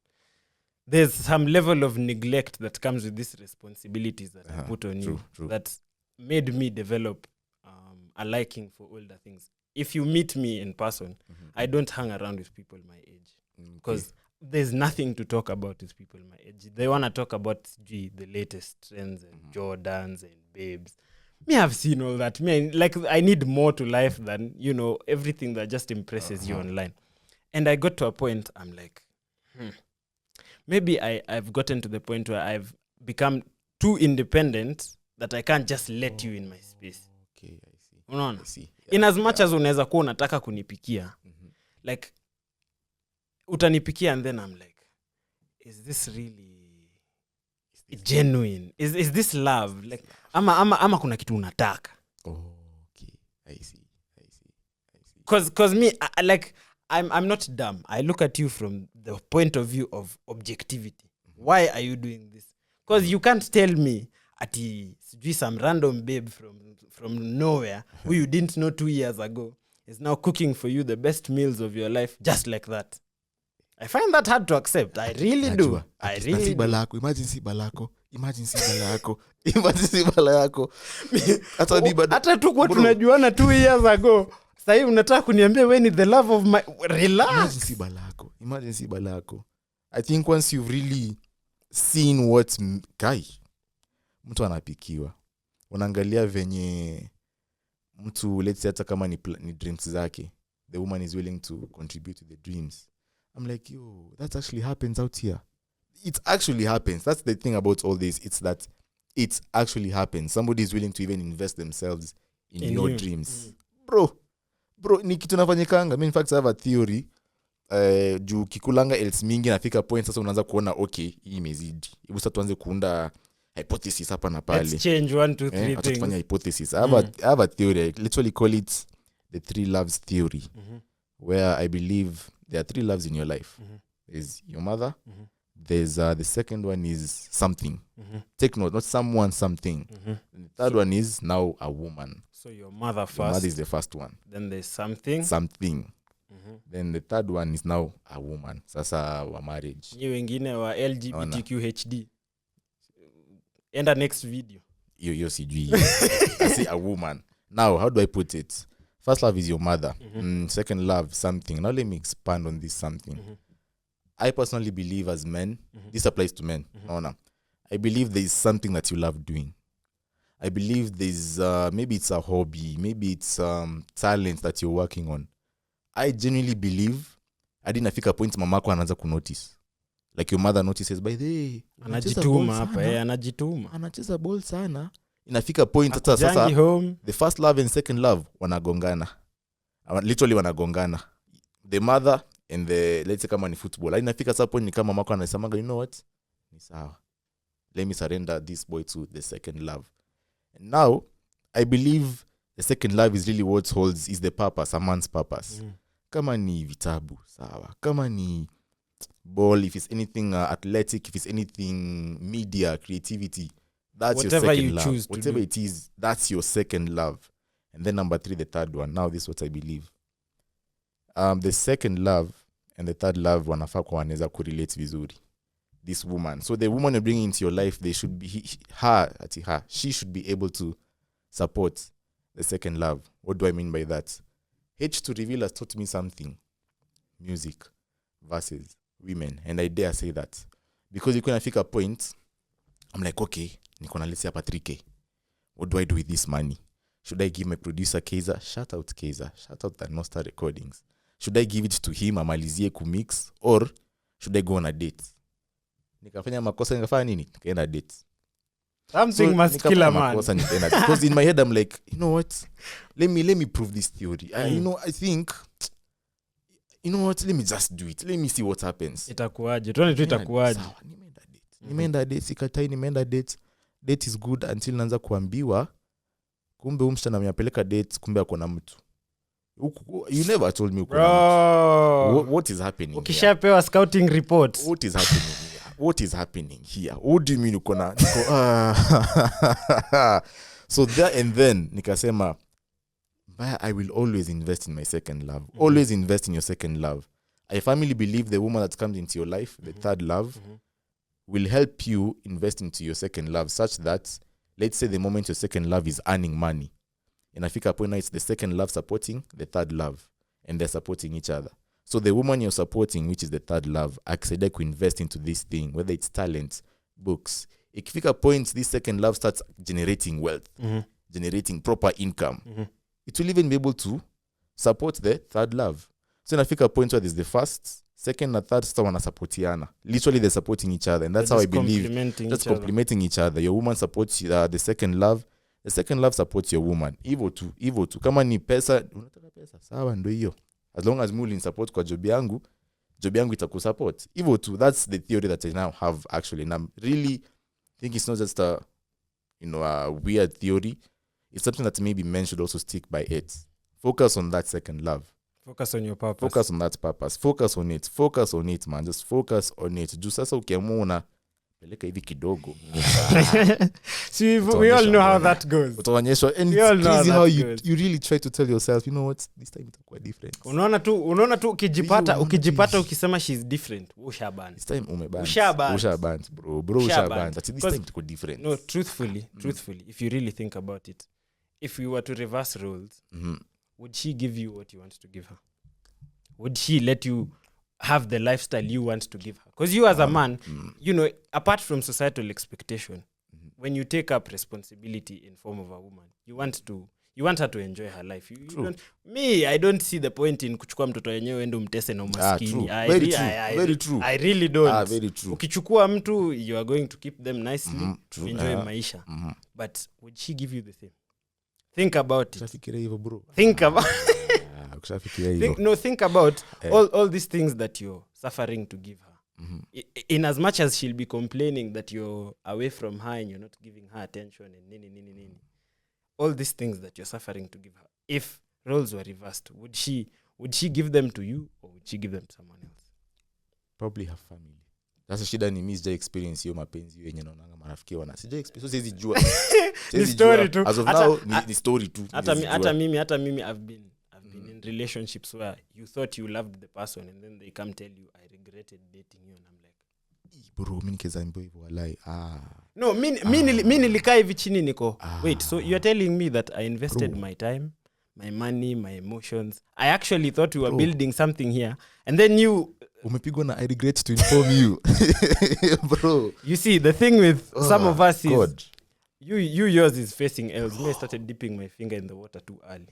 Speaker 1: There's some level of neglect that comes with these responsibilities that I put on you that made me develop a liking for older things. If you meet me in person, I don't hang around with people my age because there's nothing to talk about with people my age. They want to talk about the latest trends and Jordans and babes. Me, I've seen all that. I need more to life than, everything that just impresses you online. And I got to a point, I'm like, maybe I've gotten to the point where I've become too independent that I can't just let you in my space.
Speaker 2: Okay, I see.
Speaker 1: Unaona?
Speaker 2: I see.
Speaker 1: Yeah, in as much as unaweza kuwa unataka kunipikia, like, utanipikia and then I'm like, is this really genuine? Is this love? Like, ama kuna kitu unataka.
Speaker 2: Okay, I see.
Speaker 1: Cause me, I'm not dumb. I look at you from the point of view of objectivity. Why are you doing this? Because you can't tell me ati some random babe from nowhere who you didn't know 2 years ago is now cooking for you the best meals of your life just like that. I find that hard to accept. I really do.
Speaker 2: Imagine si balako.
Speaker 1: Hata tu kwa tunajuana 2 years ago. Sasa unataka kuniambia wewe ni the love of my... Relax.
Speaker 2: Imagine si balako. I think once you've really seen what mtu anapikiwa, unaangalia venye mtu, let's say hata kama ni dreams zake, the woman is willing to contribute to the dreams. I'm like, yo, that actually happens out here. It actually happens. That's the thing about all this. It's that it actually happens. Somebody is willing to even invest themselves in your dreams. Bro, ni kitu nafanyikanga. In fact, I have a theory. juu kikulanga else mingi nafika point sasa unaanza kuona okay hii imezidi. Hebu sasa tuanze kuunda hypothesis hapa na pale.
Speaker 1: Let's change 1 2 3 things.
Speaker 2: Tutafanya hypothesis. I have a theory. I literally call it the 3 loves theory. Where I believe there are 3 loves in your life. There's your mother. There's the second one is something. Take note, not someone, something. And the third one is now a woman.
Speaker 1: So your mother first.
Speaker 2: Your mother is the first one.
Speaker 1: Then there's something.
Speaker 2: Something. Then the third one is now a woman. Sasa wa marriage.
Speaker 1: Ni wengine wa LGBTQHD. Enda next video.
Speaker 2: Yo sijui. I say a woman. Now, how do I put it? First love is your mother. Second love, something. Now let me expand on this something. I personally believe as men, this applies to men. No. I believe there is something that you love doing. I believe there's maybe it's a hobby, maybe it's talent that you're working on. I genuinely believe hadi nafika point mamako anaanza kunotice. Like your mother notices, by the way,
Speaker 1: anajituma hapa, anajituma.
Speaker 2: Anacheza ball sana. Inafika point hata sasa the first love and second love wanagongana. Literally wanagongana. The mother and the, let's say kama ni football. Inafika sasa point ni kama mamako anasemanga, you know what? Ni sawa. Let me surrender this boy to the second love. And now, I believe the second love is really what holds, is the purpose, a man's purpose. Kama ni vitabu, sawa. Kama ni ball, if it's anything athletic, if it's anything media, creativity, that's whatever your second you love. Choose whatever it is, that's your second love. And then number 3, the third one. Now, this is what I believe. The second love and the third love wanafaa kwa wanaweza kurelate vizuri. This woman. So the woman you're bringing into your life, they should be she should be able to support the second love. What do I mean by that? H to reveal has taught me something. Music versus women. And I dare say that. Because you can pick a point, I'm like, okay, niko na lesi hapa 3K. What do I do with this money? Should I give my producer Kaiser? Shout out Kaiser. Shout out the Nostar Recordings. Should I give it to him, amalizie kumix? Or should I go on a date? Nikafanya makosa, nikafanya nini? Nikaenda date.
Speaker 1: Something so, must kill a man.
Speaker 2: Because in my head, I'm like, you know what? Let me prove this theory. I think, you know what? Let me just do it. Let me see what happens.
Speaker 1: Itakuaje? Tuone tu itakuaje.
Speaker 2: Sawa, nimeenda date. Sikatai, nimeenda date. Date is good until naanza kuambiwa kumbe msichana amepeleka date, kumbe akona mtu. You never told me what is happening.
Speaker 1: Ukishapewa scouting reports.
Speaker 2: What is happening here? What is happening here? What do you mean ukona? So there and then nikasema, I will always invest in my second love. Always invest in your second love. I firmly believe the woman that comes into your life, the third love, will help you invest into your second love such that, let's say the moment your second love is earning money, and I think at point now it's the second love supporting the third love, and they're supporting each other. So the woman you're supporting, which is the third love, actually could invest into this thing, whether it's talent, books. Ikifika point this second love starts generating wealth, generating proper income, it will even be able to support the third love. So inafika point where there's the first, second and third star wana supportiana. Literally they're supporting each other, and that's how I believe. That's complementing each other. Your woman supports the second love. The second love supports your woman. Hivyo tu. Kama ni pesa, unataka pesa, sawa ndio hiyo. As long as muli support kwa job yangu itakusupport. Hivyo tu. That's the theory that I now have actually. And I'm really think it's not just a weird theory. It's something that maybe men should also stick by it. Focus on that second love.
Speaker 1: Focus on your purpose.
Speaker 2: Focus on that purpose. Focus on it. Focus on it, man. Just focus on it. Juu sasa ukiamua peleka hivi kidogo.
Speaker 1: See, we all know how that goes.
Speaker 2: Utaonyeshwa, and it's crazy how you really try to tell yourself, you know what, this time itakuwa different.
Speaker 1: Unaona tu ukijipata ukisema she's different. Ushaban.
Speaker 2: This time Ushaban, bro. Ushaban. This time itakuwa different.
Speaker 1: No, truthfully, if you really think about it, if we were to reverse roles, would she give you what you want to give her? Would she let you have the lifestyle you want to give her? Because you as a man, apart from societal expectation, when you take up responsibility in form of a woman, you want her to enjoy her life. I don't see the point in kuchukua mtoto yenyewe ende umtese na umaskini.
Speaker 2: Very true.
Speaker 1: I really don't.
Speaker 2: Very true.
Speaker 1: Ukichukua mtu, you are going to keep them nicely, enjoy maisha. But would she give you the same? Think about it.
Speaker 2: Utafikiria hivyo bro.
Speaker 1: Think about think about all these things that you're suffering to give her. In as much as she'll be complaining that you're away from her and you're not giving her attention and nini. All these things that you're suffering to give her, if roles were reversed, would she give them to you or would she give them to someone else?
Speaker 2: Probably her family. That's a shida ni mimi sija experience hiyo mapenzi hiyo yenye naonanga marafiki wana. Sija experience, so siwezi jua.
Speaker 1: The story too.
Speaker 2: As of now, the story too.
Speaker 1: Hata mimi I've been in relationships where you thought you loved the person and then they come tell you I regretted dating you and I'm like,
Speaker 2: bro, mimi nikeza mbo hivyo walai.
Speaker 1: No, mimi nilikaa hivi chini niko. Wait, so you're telling me that I invested my time, my money, my emotions. I actually thought we were building something here and then you
Speaker 2: umepigwa na I regret to inform you. Bro.
Speaker 1: You see, the thing with some of us is yours is facing L's. Me, I started dipping my finger in the water too early.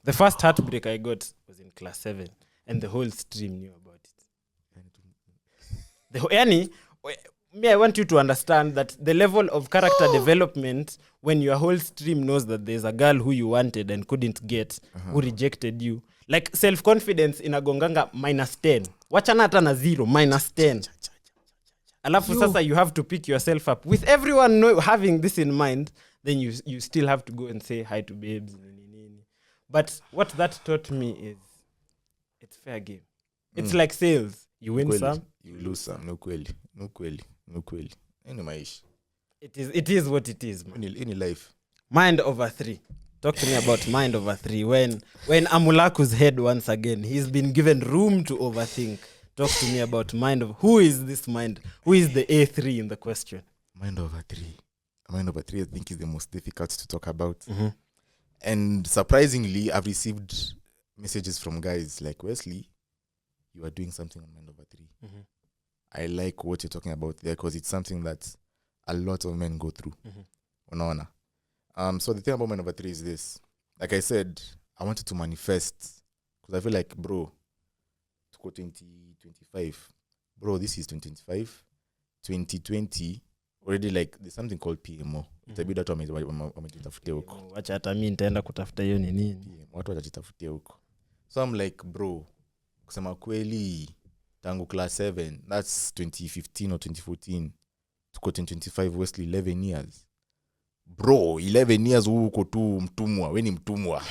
Speaker 1: The first heartbreak I got was in class 7 and the whole stream knew about it. I want you to understand that the level of character development when your whole stream knows that there's a girl who you wanted and couldn't get, who rejected you. Like self-confidence inagonganga -10. Wachana hata na 0, -10. Alafu sasa you have to pick yourself up. With everyone having this in mind, then you still have to go and say hi to babes. But what that taught me is it's fair game. It's like sales. You win some,
Speaker 2: you lose some. No kweli. Any maish.
Speaker 1: It is what it is, man.
Speaker 2: Any life.
Speaker 1: Mind over 3. Talk to me about mind over 3. When AMULAKU's head once again, he's been given room to overthink. Talk to me about mind over. Who is this mind? Who is the A3 in the question?
Speaker 2: Mind over 3. Mind over 3, I think, is the most difficult to talk about. And surprisingly, I've received messages from guys like, Wesley, you are doing something on mind over 3. I like what you're talking about there because it's something that a lot of men go through. Unaona. So the thing about mind over 3 is this. Like I said, I wanted to manifest because I feel like, bro, to go 2025, bro, this is 2025, 2020, already like there's something called PMO. Itabidi watu wamejitafutia huko.
Speaker 1: Wacha hata mimi nitaenda kutafuta hiyo ni nini.
Speaker 2: Watu watajitafutia huko. So I'm like, bro, kusema kweli tangu class 7, that's 2015 or 2014 to 2025, Wesley, 11 years. Bro, 11 years uko tu mtumwa. Wewe ni mtumwa.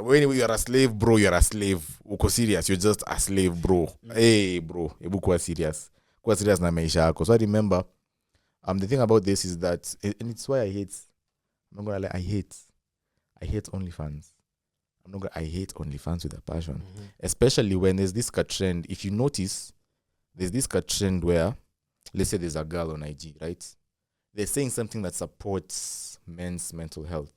Speaker 2: When you are a slave, bro, you are a slave. Uko serious, you're just a slave, bro. Hey, bro, hebu kuwa serious. Kuwa serious na maisha yako. So I remember, the thing about this is that, and it's why I hate OnlyFans. I hate OnlyFans with a passion. Especially when there's this trend. If you notice, there's this trend where, let's say there's a girl on IG, right? They're saying something that supports men's mental health.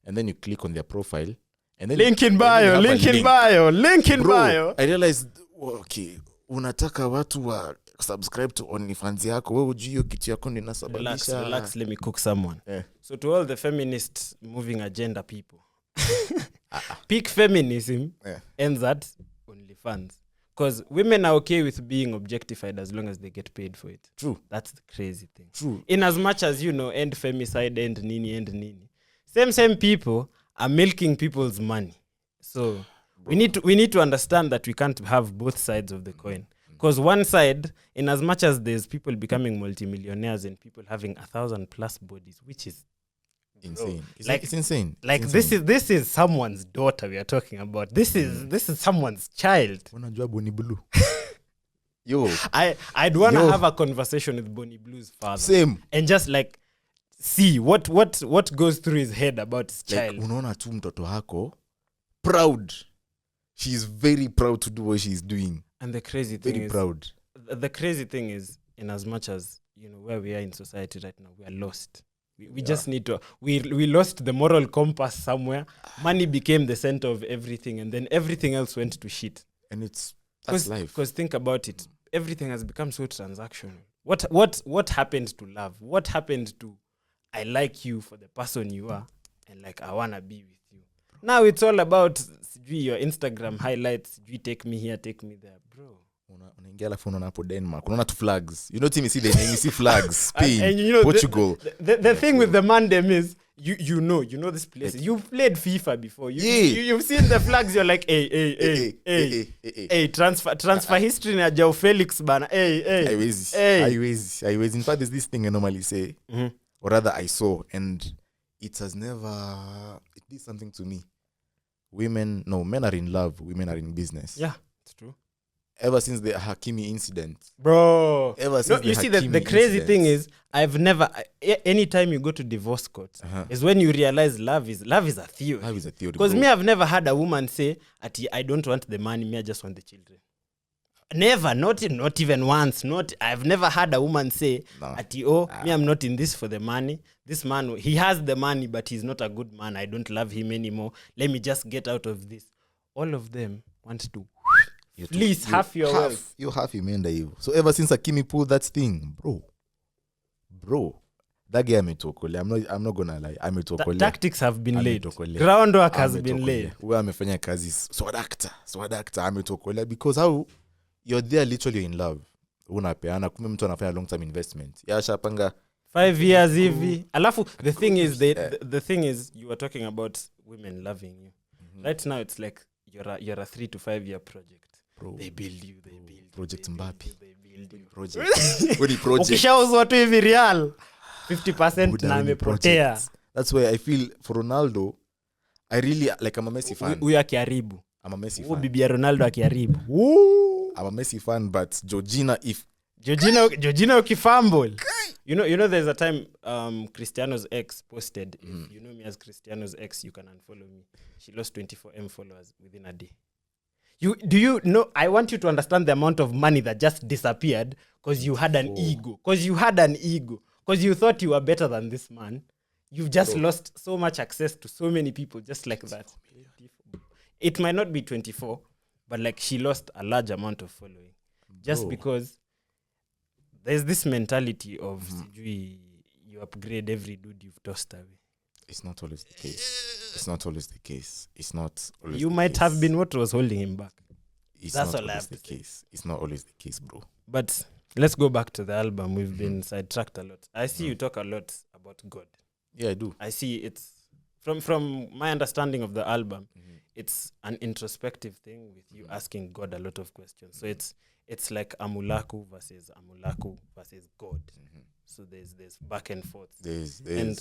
Speaker 2: And then you click on their profile. And then link in bio. I realized, okay, unataka watu wa subscribe to OnlyFans yako. Wewe ujui hiyo kitu yako ninasababisha.
Speaker 1: Relax, let me cook someone. So to all the feminist moving agenda people, peak feminism ends at OnlyFans. Because women are okay with being objectified as long as they get paid for it.
Speaker 2: True.
Speaker 1: That's the crazy thing.
Speaker 2: True.
Speaker 1: In as much as, end femicide, end nini. Same people are milking people's money. So we need to understand that we can't have both sides of the coin. Because one side, in as much as there's people becoming multimillionaires and people having 1,000+ bodies, which is
Speaker 2: insane. It's insane.
Speaker 1: Like this is someone's daughter we are talking about. This is someone's child.
Speaker 2: Unajua Bonnie Blue. Yo.
Speaker 1: I'd want to have a conversation with Bonnie Blue's father.
Speaker 2: Same.
Speaker 1: And just like see what goes through his head about his child.
Speaker 2: Like, unaona tu mtoto wako proud. She's very proud to do what she's doing.
Speaker 1: And the crazy thing
Speaker 2: very
Speaker 1: is
Speaker 2: proud.
Speaker 1: The crazy thing is, in as much as where we are in society right now, we are lost. We just need to we lost the moral compass somewhere. Money became the center of everything, and then everything else went to shit.
Speaker 2: And that's life.
Speaker 1: Because think about it, everything has become so transactional. What happened to love? What happened to I like you for the person you are, and like I wanna be with you? Now it's all about your Instagram highlights. You take me here, take me there, bro.
Speaker 2: Unaingia alafu unaona hapo Denmark. Unaona tu flags. You know, you see flags. Spain, and Portugal.
Speaker 1: The thing with the mandem is you know this place. You've played FIFA before.
Speaker 2: Yeah.
Speaker 1: You've seen the flags. You're like, hey, transfer history na Joao Felix bana. Hey.
Speaker 2: I was. In fact, there's this thing I normally say, or rather I saw, and it did something to me. Men are in love, women are in business.
Speaker 1: Yeah, it's true.
Speaker 2: Ever since the Hakimi incident.
Speaker 1: Bro.
Speaker 2: You
Speaker 1: see, the crazy thing is, I've never, anytime you go to divorce court, is when you realize love is a theory.
Speaker 2: Love is a theory.
Speaker 1: Because me, I've never had a woman say, I don't want the money, me, I just want the children. Never, not even once. I've never had a woman say, me, I'm not in this for the money. This man, he has the money, but he's not a good man. I don't love him anymore. Let me just get out of this. All of them want to please half your wealth.
Speaker 2: You half imeenda hivyo. So ever since Hakimi pulled that thing, bro, that guy ametokolea. I'm not gonna lie. Ametokolea.
Speaker 1: Tactics have been laid. Groundwork has been laid.
Speaker 2: Wewe amefanya kazi swadakta ametokolea, because how you're there literally in love. Unapeana kumbe mtu anafanya long term investment. Yashapanga
Speaker 1: 5 years hivi. Alafu the thing is you were talking about women loving you. Right now it's like you're a 3 to 5 year project.
Speaker 2: Bro.
Speaker 1: They build you.
Speaker 2: Project Mbappe.
Speaker 1: They build you.
Speaker 2: Project.
Speaker 1: Ukishauzwa tu hivi real 50% na amepotea.
Speaker 2: That's why I feel for Ronaldo, I really like, I'm a Messi fan.
Speaker 1: Huyu akiharibu.
Speaker 2: I'm a Messi fan.
Speaker 1: Bibi ya Ronaldo akiharibu.
Speaker 2: I'm a Messi fan, but Georgina
Speaker 1: ukifumble. You know there's a time Cristiano's ex posted, if you know me as Cristiano's ex, you can unfollow me. She lost 24M followers within a day. Do you know, I want you to understand the amount of money that just disappeared because you had an ego. Because you thought you were better than this man. You've just lost so much access to so many people just like that. It might not be 24, but like she lost a large amount of following. Just because there's this mentality of you upgrade every dude you've tossed away.
Speaker 2: It's not always the case.
Speaker 1: You might have been what was holding him back.
Speaker 2: That's all I have to say. It's not always the case, bro.
Speaker 1: But let's go back to the album. We've been sidetracked a lot. I see you talk a lot about God.
Speaker 2: Yeah, I do.
Speaker 1: I see it's from my understanding of the album, it's an introspective thing with you asking God a lot of questions. So it's like AMULAKU versus God. So there's back and forth. And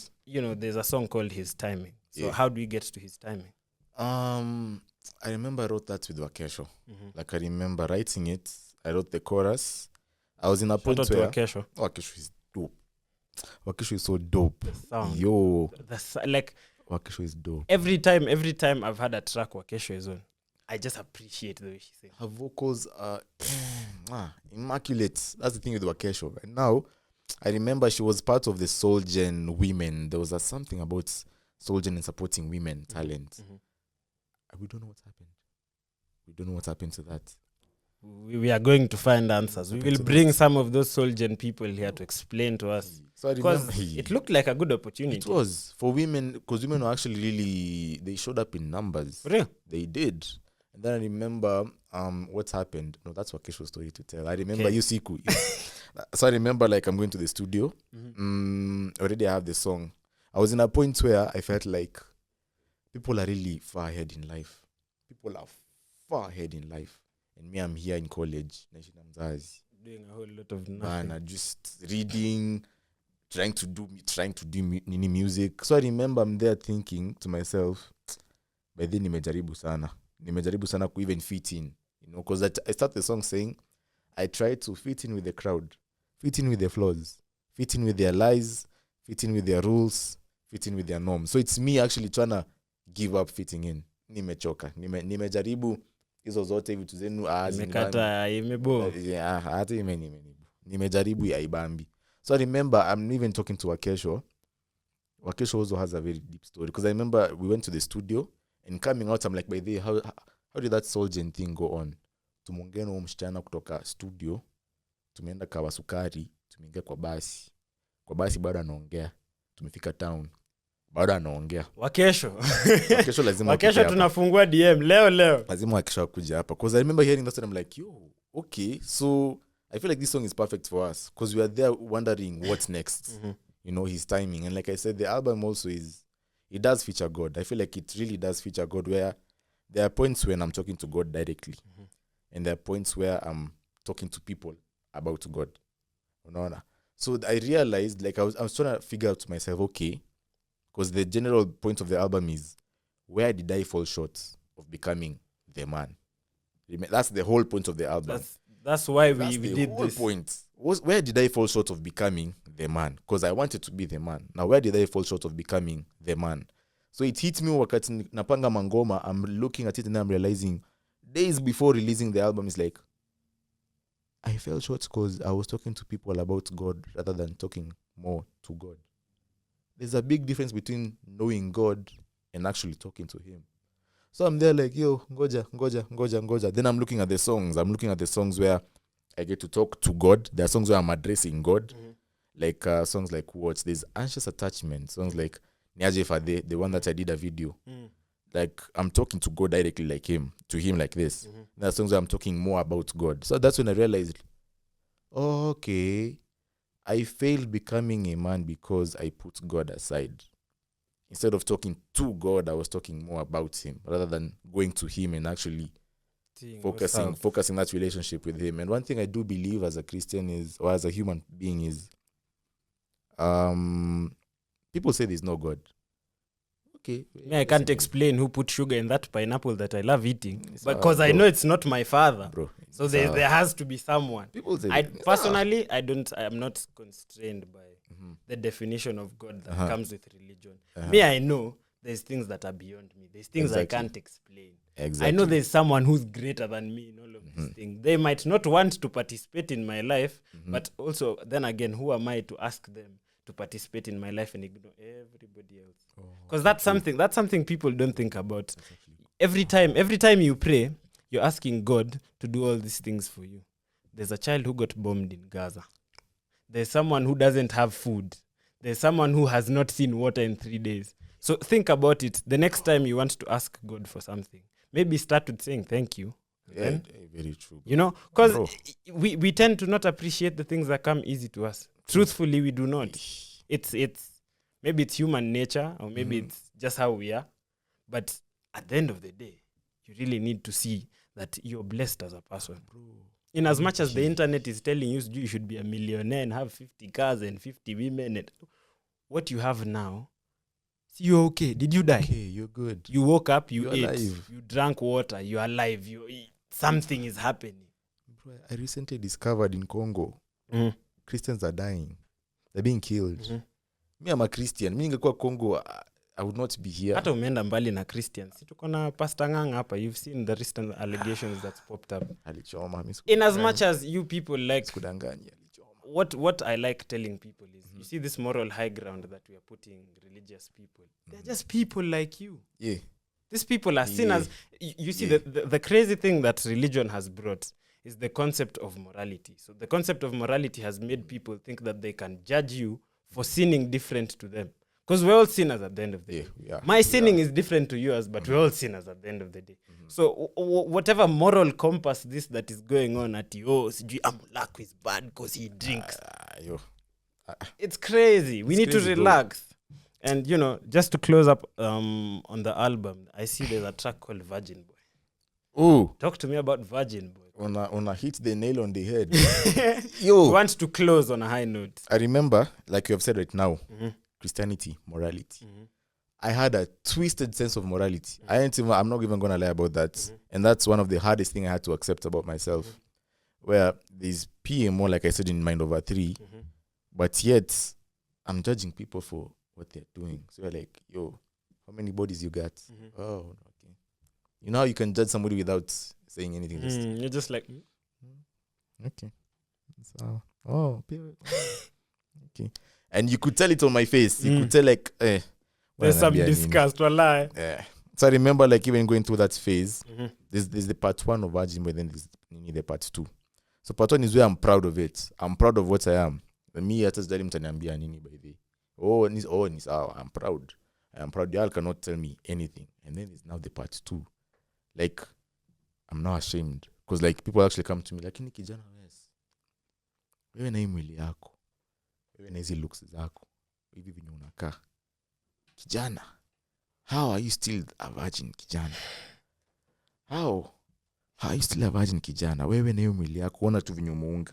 Speaker 1: there's a song called His Timing. So how do we get to His Timing?
Speaker 2: I remember I wrote that with Wakesho. Like I remember writing it. I wrote the chorus. I was in a point where
Speaker 1: Wakesho.
Speaker 2: Wakesho is dope. Wakesho is so dope.
Speaker 1: The sound.
Speaker 2: Yo.
Speaker 1: Like
Speaker 2: Wakesho is dope.
Speaker 1: Every time I've had a track Wakesho is on, I just appreciate the way she sings.
Speaker 2: Her vocals are immaculate. That's the thing with Wakesho. And now, I remember she was part of the Soul Gen women. There was something about Soul Gen and supporting women talent. We don't know what happened. We don't know what happened to that.
Speaker 1: We are going to find answers. We will bring some of those Soul Gen people here to explain to us. So I remember, it looked like a good opportunity.
Speaker 2: It was for women, because women were actually really, they showed up in numbers.
Speaker 1: Really?
Speaker 2: They did. And then I remember what happened. No, that's Wakesho's story to tell. I remember Yusiku. So I remember like I'm going to the studio. Already I have the song. I was in a point where I felt like people are really far ahead in life. People are far ahead in life. And me, I'm here in college.
Speaker 1: Doing a whole lot of nothing.
Speaker 2: Man, just reading, trying to do music. So I remember I'm there thinking to myself, by then nimejaribu sana ku even fit in. Because I start the song saying, I try to fit in with the crowd, fit in with their flaws, fit in with their lies, fit in with their rules, fit in with their norms. So it's me actually trying to give up fitting in. Nimechoka. Nimejaribu hizo zote vitu zenu
Speaker 1: nimekata imebo.
Speaker 2: Hata nimejaribu ya ibambi. So I remember I'm even talking to Wakesho. Wakesho also has a very deep story, because I remember we went to the studio and coming out I'm like, by the way, how did that Soul Gen thing go on? Tumongea na msichana kutoka studio, tumeenda Kawasukari, tumeingia kwa basi bado anaongea, tumefika town bado anaongea.
Speaker 1: Wakesho
Speaker 2: lazima
Speaker 1: Wakesho tunafungua DM leo
Speaker 2: lazima Wakesho kuja hapa, because I remember hearing that and I'm like, yo, okay, so I feel like this song is perfect for us, because we are there wondering what's next. His timing. And like I said, the album also is it does feature God. I feel like it really does feature God, where there are points when I'm talking to God directly, and there are points where I'm talking to people about God. So I realized, like, I was trying to figure out to myself, okay, because the general point of the album is, where did I fall short of becoming the man? That's the whole point of the album.
Speaker 1: That's why we did this.
Speaker 2: Point. Where did I fall short of becoming the man? Because I wanted to be the man. Now, where did I fall short of becoming the man? So it hit me wakati napanga mangoma. I'm looking at it and I'm realizing, days before releasing the album, is like, I fell short because I was talking to people about God rather than talking more to God. There's a big difference between knowing God and actually talking to him. So I'm there like, yo, ngoja. Then I'm looking at the songs. I'm looking at the songs where I get to talk to God. There are songs where I'm addressing God. Like songs like what? There's Anxious Attachment. Songs like Niaje Fade, the one that I did a video. Like I'm talking to God directly, like him, to him like this. There are songs where I'm talking more about God. So that's when I realized, okay, I failed becoming a man because I put God aside. Instead of talking to God, I was talking more about him rather than going to him and actually focusing that relationship with him. And one thing I do believe as a Christian is, or as a human being, is people say there's no God. Okay.
Speaker 1: I can't explain who put sugar in that pineapple that I love eating, because I know it's not my father.
Speaker 2: Bro,
Speaker 1: so there has to be someone.
Speaker 2: People say
Speaker 1: Personally, I'm not constrained by the definition of God that comes with religion. Me, I know there's things that are beyond me. There's things I can't explain.
Speaker 2: Exactly.
Speaker 1: I know there's someone who's greater than me in all of these things. They might not want to participate in my life, but also, then again, who am I to ask them to participate in my life and ignore everybody else? Because that's something people don't think about. Every time you pray, you're asking God to do all these things for you. There's a child who got bombed in Gaza. There's someone who doesn't have food. There's someone who has not seen water in 3 days. So think about it. The next time you want to ask God for something, maybe start with saying thank you.
Speaker 2: Yeah, very true.
Speaker 1: You know, because we tend to not appreciate the things that come easy to us. Truthfully, we do not. It's maybe it's human nature, or maybe it's just how we are. But at the end of the day, you really need to see that you're blessed as a person. In as much as the internet is telling you should be a millionaire and have 50 cars and 50 women, and what you have now, you're okay. Did you die?
Speaker 2: Okay, you're good.
Speaker 1: You woke up, you ate,
Speaker 2: alive.
Speaker 1: you drank water, you're alive, something is happening.
Speaker 2: Bro, I recently discovered in Congo, Christians are dying. They're being killed. Me, I'm a Christian. Me, ningekuwa Congo, I would not be here.
Speaker 1: Hata umeenda mbali na Christians. Tuko na Pastor Nganga hapa. You've seen the recent allegations that's popped up. In as much as you people like, what I like telling people is, you see this moral high ground that we are putting religious people. They're just people like you.
Speaker 2: Yeah.
Speaker 1: These people are sinners. You see, the crazy thing that religion has brought is the concept of morality. So the concept of morality has made people think that they can judge you for sinning different to them. Because we're all sinners at the end of the day. My sinning is different to yours, but we're all sinners at the end of the day. So whatever moral compass that is going on at you, AMULAKU is bad because he drinks. It's crazy. We need to relax. Bro. And, you know, just to close up on the album, I see there's a track called Virgin Boy.
Speaker 2: Oh,
Speaker 1: talk to me about Virgin Boy.
Speaker 2: On a hit the nail on the head.
Speaker 1: Yo, want to close on a high note.
Speaker 2: I remember, like you have said right now, Christianity, morality. I had a twisted sense of morality. I'm not even gonna lie about that. And that's one of the hardest things I had to accept about myself. Where there's PMO, like I said, in Mind Over 3, but yet I'm judging people for what they're doing. So you're like, yo, how many bodies you got? Oh, okay. You know how you can judge somebody without saying anything?
Speaker 1: You're just like,
Speaker 2: okay. So, okay. And you could tell it on my face. You could tell like,
Speaker 1: there's some disgust, walai.
Speaker 2: Yeah. So I remember like even going through that phase. There's the part 1 of Virgin, but then there's the part 2. So part 1 is where I'm proud of it. I'm proud of what I am. Me hata sijali mtaniambia nini by the way. I'm proud. I'm proud. Y'all cannot tell me anything. And then there's now the part 2. Like, I'm not ashamed. Because like people actually come to me like, kijana wewe na mwili yako. Wewe na hizi looks zako. Hivi vinyo unakaa. Kijana, how are you still a virgin kijana? How are you still a virgin kijana? Wewe na hiyo mwili yako kuona tu vinyo muunga.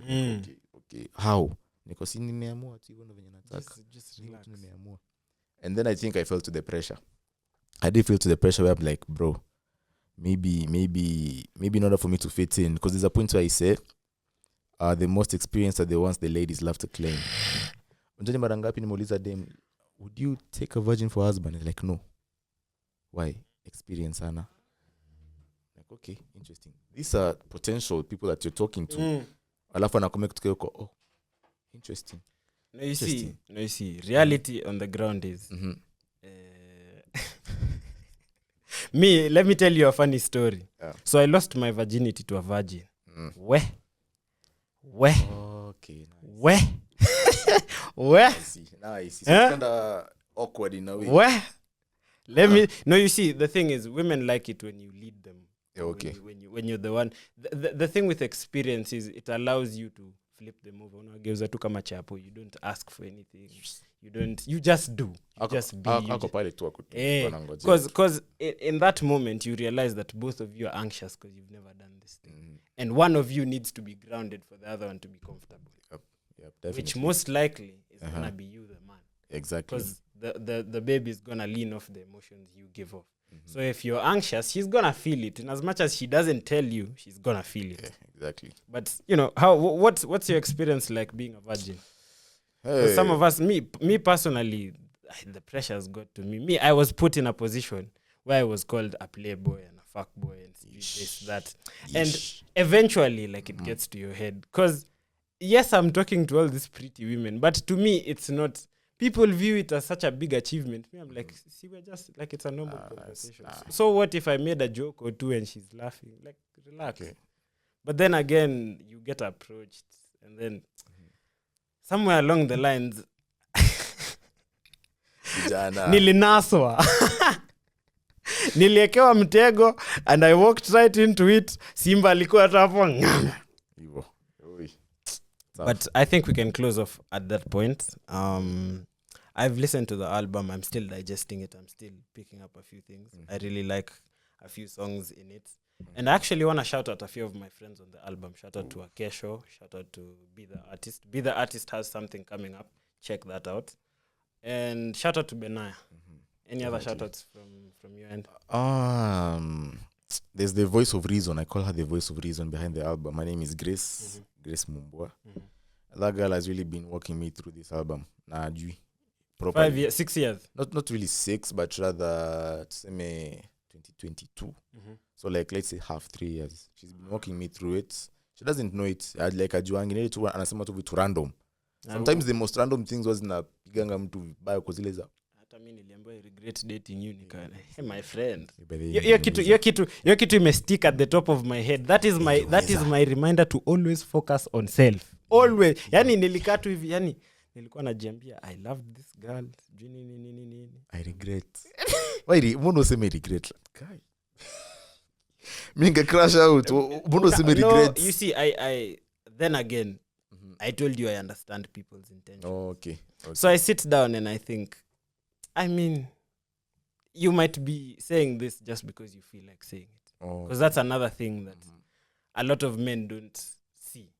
Speaker 2: Okay. How? Niko si nimeamua tu hivyo venye nataka.
Speaker 1: Just relax.
Speaker 2: Nimeamua. And then I think I fell to the pressure. I did feel to the pressure where I'm like, bro, maybe in order for me to fit in, because there's a point where I say, the most experienced are the ones the ladies love to claim. Unjani mara ngapi nimeuliza dem, would you take a virgin for husband? And like, no. Why? Experience, Anna. Like, okay, interesting. These are potential people that you're talking to. Alafu anakomea kutoka huko, oh, interesting.
Speaker 1: No, you see. Reality on the ground is... let me tell you a funny story.
Speaker 2: Yeah.
Speaker 1: So I lost my virginity to a virgin. Where?
Speaker 2: Okay, nice.
Speaker 1: Where?
Speaker 2: I see. Now I see. So it's kind of awkward in a way.
Speaker 1: Where? No, you see, the thing is, women like it when you lead them.
Speaker 2: Yeah, okay.
Speaker 1: When you're the one. The thing with experience is it allows you to flip them over. Unageuza tu kama chapo. You don't ask for anything. You just do. You just be. Because in that moment, you realize that both of you are anxious because you've never done this thing. And one of you needs to be grounded for the other one to be comfortable.
Speaker 2: Yep, definitely.
Speaker 1: Which most likely is going to be you, the man.
Speaker 2: Exactly.
Speaker 1: Because the baby is going to lean off the emotions you give off. So if you're anxious, she's going to feel it. And as much as she doesn't tell you, she's going to feel it.
Speaker 2: Yeah, exactly.
Speaker 1: But, what's your experience like being a virgin?
Speaker 2: Hey.
Speaker 1: Some of us, me personally, the pressure's got to me. I was put in a position where I was called a playboy and a fuckboy and this, that. And eventually, it gets to your head. Because, yes, I'm talking to all these pretty women, but to me, it's not... People view it as such a big achievement. Me, I'm like, see, we're just like it's a normal conversation. So what if I made a joke or two and she's laughing? Like, relax. Okay. But then again, you get approached, and then somewhere along the lines, nilinaswa. Niliekewa mtego, and I walked right into it. Simba alikuwa hapo. But I think we can close off at that point. I've listened to the album. I'm still digesting it. I'm still picking up a few things. I really like a few songs in it. And I actually want to shout out a few of my friends on the album. Shout out to Akesho. Shout out to Be The Artist. Be The Artist has something coming up. Check that out. And shout out to Benaya. Any other shout outs from your end?
Speaker 2: There's the voice of reason. I call her the voice of reason behind the album. My name is Grace. Grace Mumbwa. That girl has really been walking me through this album. Najui.
Speaker 1: 5 years, 6 years.
Speaker 2: Not really 6, but rather 2022. So let's say half 3 years. She's been walking me through it. She doesn't know it. Like ajuangi tu anasema tu vitu random. Sometimes the most random things was na piganga mtu vibaya kwa zile za.
Speaker 1: Hata mimi niliambiwa I regret dating you nikana. Hey my hiyo kitu imestick at the top of my head. That is my reminder to always focus on self. Always. Yani nilikaa tu hivi, yani nilikuwa najiambia I love this girl. Nini.
Speaker 2: I regret. Why mbona useme regret? Guy. Minga crash out. Mbona useme regret?
Speaker 1: No, you see I then again I told you I understand people's intentions.
Speaker 2: Oh, okay.
Speaker 1: So I sit down and I think, I mean, you might be saying this just because you feel like saying it. Because that's another thing that a lot of men don't see.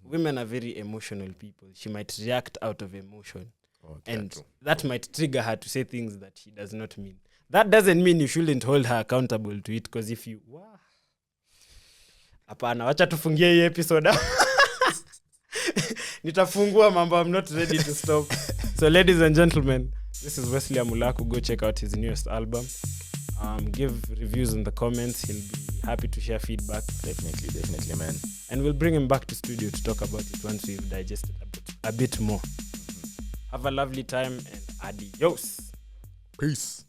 Speaker 1: Women are very emotional people. She might react out of emotion. And that might trigger her to say things that she does not mean. That doesn't mean you shouldn't hold her accountable to it. Because if you... Hapana, wacha tufungie hii episode. Nitafungua mambo. I'm not ready to stop. So ladies and gentlemen, this is Wesley AMULAKU. Go check out his newest album. Give reviews in the comments. He'll be happy to share feedback.
Speaker 2: Definitely, man.
Speaker 1: And we'll bring him back to studio to talk about it once we've digested a bit more. Have a lovely time and adios.
Speaker 2: Peace.